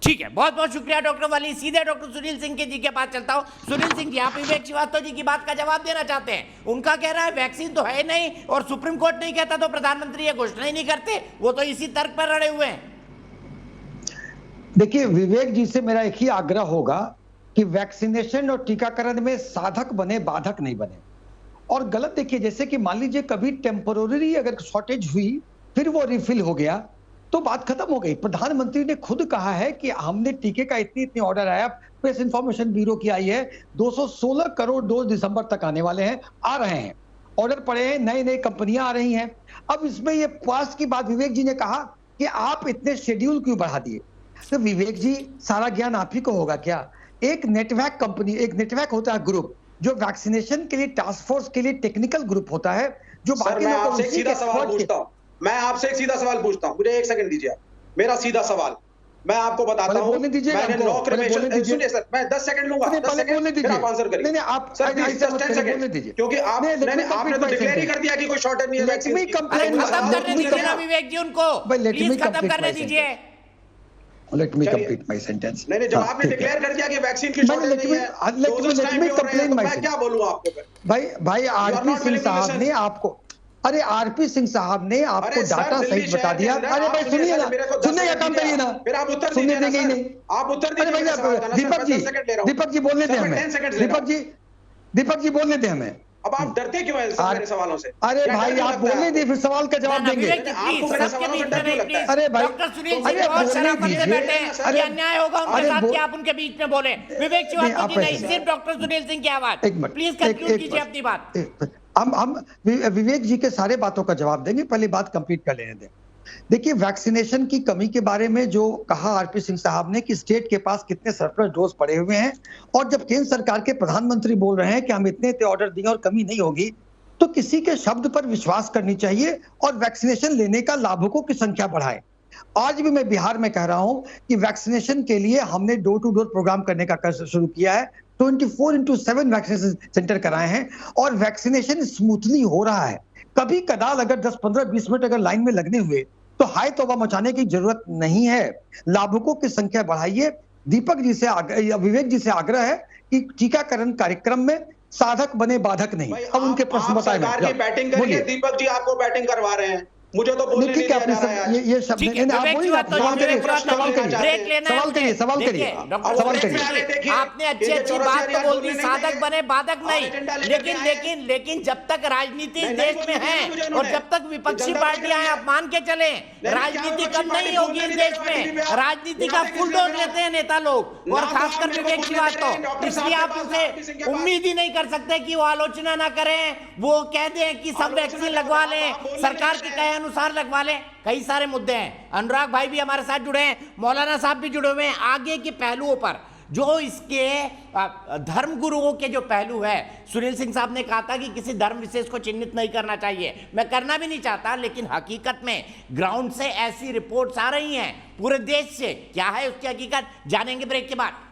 ठीक है, बहुत बहुत शुक्रिया डॉक्टर वली। सीधे डॉक्टर सुनील सिंह के जी के पास चलता हूं। सुनील सिंह जी, आप विवेक श्रीवास्तव जी की बात का जवाब देना चाहते हैं। उनका कह रहा है वैक्सीन तो है नहीं, और सुप्रीम कोर्ट नहीं कहता तो प्रधानमंत्री ये घोषणा ही नहीं करते, वो तो इसी तर्क पर अड़े हुए हैं। देखिए, विवेक जी से मेरा एक ही आग्रह होगा कि वैक्सीनेशन और टीकाकरण में साधक बने, बाधक नहीं बने। और गलत देखिए, जैसे कि मान लीजिए कभी टेम्पोररी अगर शॉर्टेज हुई फिर वो रिफिल हो गया तो बात खत्म हो गई। प्रधानमंत्री ने खुद कहा है कि हमने टीके का इतने ऑर्डर आया, प्रेस इंफॉर्मेशन ब्यूरो की आई है, 216 करोड़ डोज दिसंबर तक आने वाले हैं, आ रहे हैं, ऑर्डर पड़े हैं, नई नई कंपनियां आ रही हैं। अब इसमें ये पास की बात विवेक जी ने कहा कि आप इतने शेड्यूल क्यों बढ़ा दिए, तो विवेक जी सारा ज्ञान आप ही को होगा क्या? एक नेटवर्क कंपनी, एक नेटवर्क होता है ग्रुप जो वैक्सीनेशन के लिए टास्क फोर्स के लिए टेक्निकल ग्रुप होता है, जो बाकी मैं आपसे एक सीधा सवाल पूछता हूं, मैं आपसे एक सीधा सवाल पूछता हूं, मुझे 1 सेकंड दीजिए। मेरा सीधा सवाल मैं आपको बताता हूं, मैंने लॉ क्रिमेशन, सुनिए सर, मैं 10 सेकंड लूंगा, 10 सेकंड फिर आप आंसर करिए। नहीं आप सर 10 सेकंड, क्योंकि आपने तो डिक्लेयर ही कर दिया कि कोई शॉर्टेज नहीं है वैक्सीन की। खत्म करने दीजिए ना विवेक जी उनको, प्लीज खत्म करने दीजिए। Let me complete my sentence. नहीं, जब आपने डिक्लेयर कर दिया कि वैक्सीन की शॉर्टेज नहीं है, let me complete my मैं क्या बोलूं आपको? भाई आरपी सिंह साहब ने आपको, अरे आरपी सिंह साहब ने आपको डाटा सहित बता दिया। अरे भाई सुनिए ना, सुनने का काम करिए ना, फिर आप उत्तर सुनने देंगे ही नहीं। आप उत्तर दीजिए। दीपक जी बोलने दें हमें, दीपक जी बोलने दें हमें। अब आप डरते क्यों हैं मेरे सवालों से? अरे भाई आप बोलने दीजिए, फिर सवाल का जवाब देंगे। अरे भाई डॉक्टर सुनील सिंह बहुत शराफत से बैठे हैं, ये अन्याय होगा उनके साथ कि आप उनके बीच में बोले। विवेक श्रीवास्तव जी नहीं, सिर्फ डॉक्टर सुनील सिंह की आवाज। प्लीज कंक्लूड कीजिए अपनी बात। हम विवेक जी के सारे बातों का जवाब देंगे, पहले बात कंप्लीट कर लेने दें। देखिए, वैक्सीनेशन की कमी के बारे में जो कहा आरपी सिंह साहब ने कि स्टेट के पास कितने सरप्लस डोज पड़े हुए हैं, और जब केंद्र सरकार के प्रधानमंत्री बोल रहे हैं कि हम इतने ऑर्डर दिए और कमी नहीं होगी, तो किसी के शब्द पर विश्वास करनी चाहिए और वैक्सीनेशन लेने का लाभुकों की संख्या बढ़ाए। आज भी मैं बिहार में कह रहा हूं कि वैक्सीनेशन के लिए हमने डोर टू डोर प्रोग्राम करने का शुरू किया है। 24/7 वैक्सीनेशन सेंटर कराए हैं और वैक्सीनेशन स्मूथली हो रहा है। कभी कदाल अगर 10, 15, 20 मिनट अगर लाइन में लगने हुए तो हाय तौबा मचाने की जरूरत नहीं है। लाभुकों की संख्या बढ़ाइए। दीपक जी से विवेक जी से आग्रह है कि टीकाकरण कार्यक्रम में साधक बने बाधक नहीं। अब उनके प्रश्न बताएं। सरकार की बैटिंग करिए, दीपक जी आपको बैटिंग करवा रहे हैं, मुझे तो बोलने नहीं दिया जा रहा है। ये शब्द सवाल करिए। आपने अच्छी अच्छी बात तो बोल दी, साधक बने बाधक नहीं, लेकिन जब तक राजनीति देश में है और जब तक विपक्षी पार्टियां आप मान के चले, राजनीति कम नहीं होगी इस देश में। राजनीति का फुल डोज लेते हैं नेता लोग, और खासकर विवेक की बात तो, इसलिए आप उनसे उम्मीद ही नहीं कर सकते कि वो आलोचना ना करें, वो कह दें कि सब वैक्सीन लगवा लें, सरकार के कहे अनुसार लगवा लें। कई सारे मुद्दे हैं। अनुराग भाई भी हमारे साथ जुड़े हैं, मौलाना साहब भी जुड़े हुए हैं। आगे के पहलुओं पर जो इसके धर्म गुरुओं के जो पहलू है, सुनील सिंह साहब ने कहा था कि किसी धर्म विशेष को चिन्हित नहीं करना चाहिए। मैं करना भी नहीं चाहता, लेकिन हकीकत में ग्राउंड से ऐसी रिपोर्ट्स आ रही हैं पूरे देश से। क्या है उसकी हकीकत, जानेंगे ब्रेक के बाद।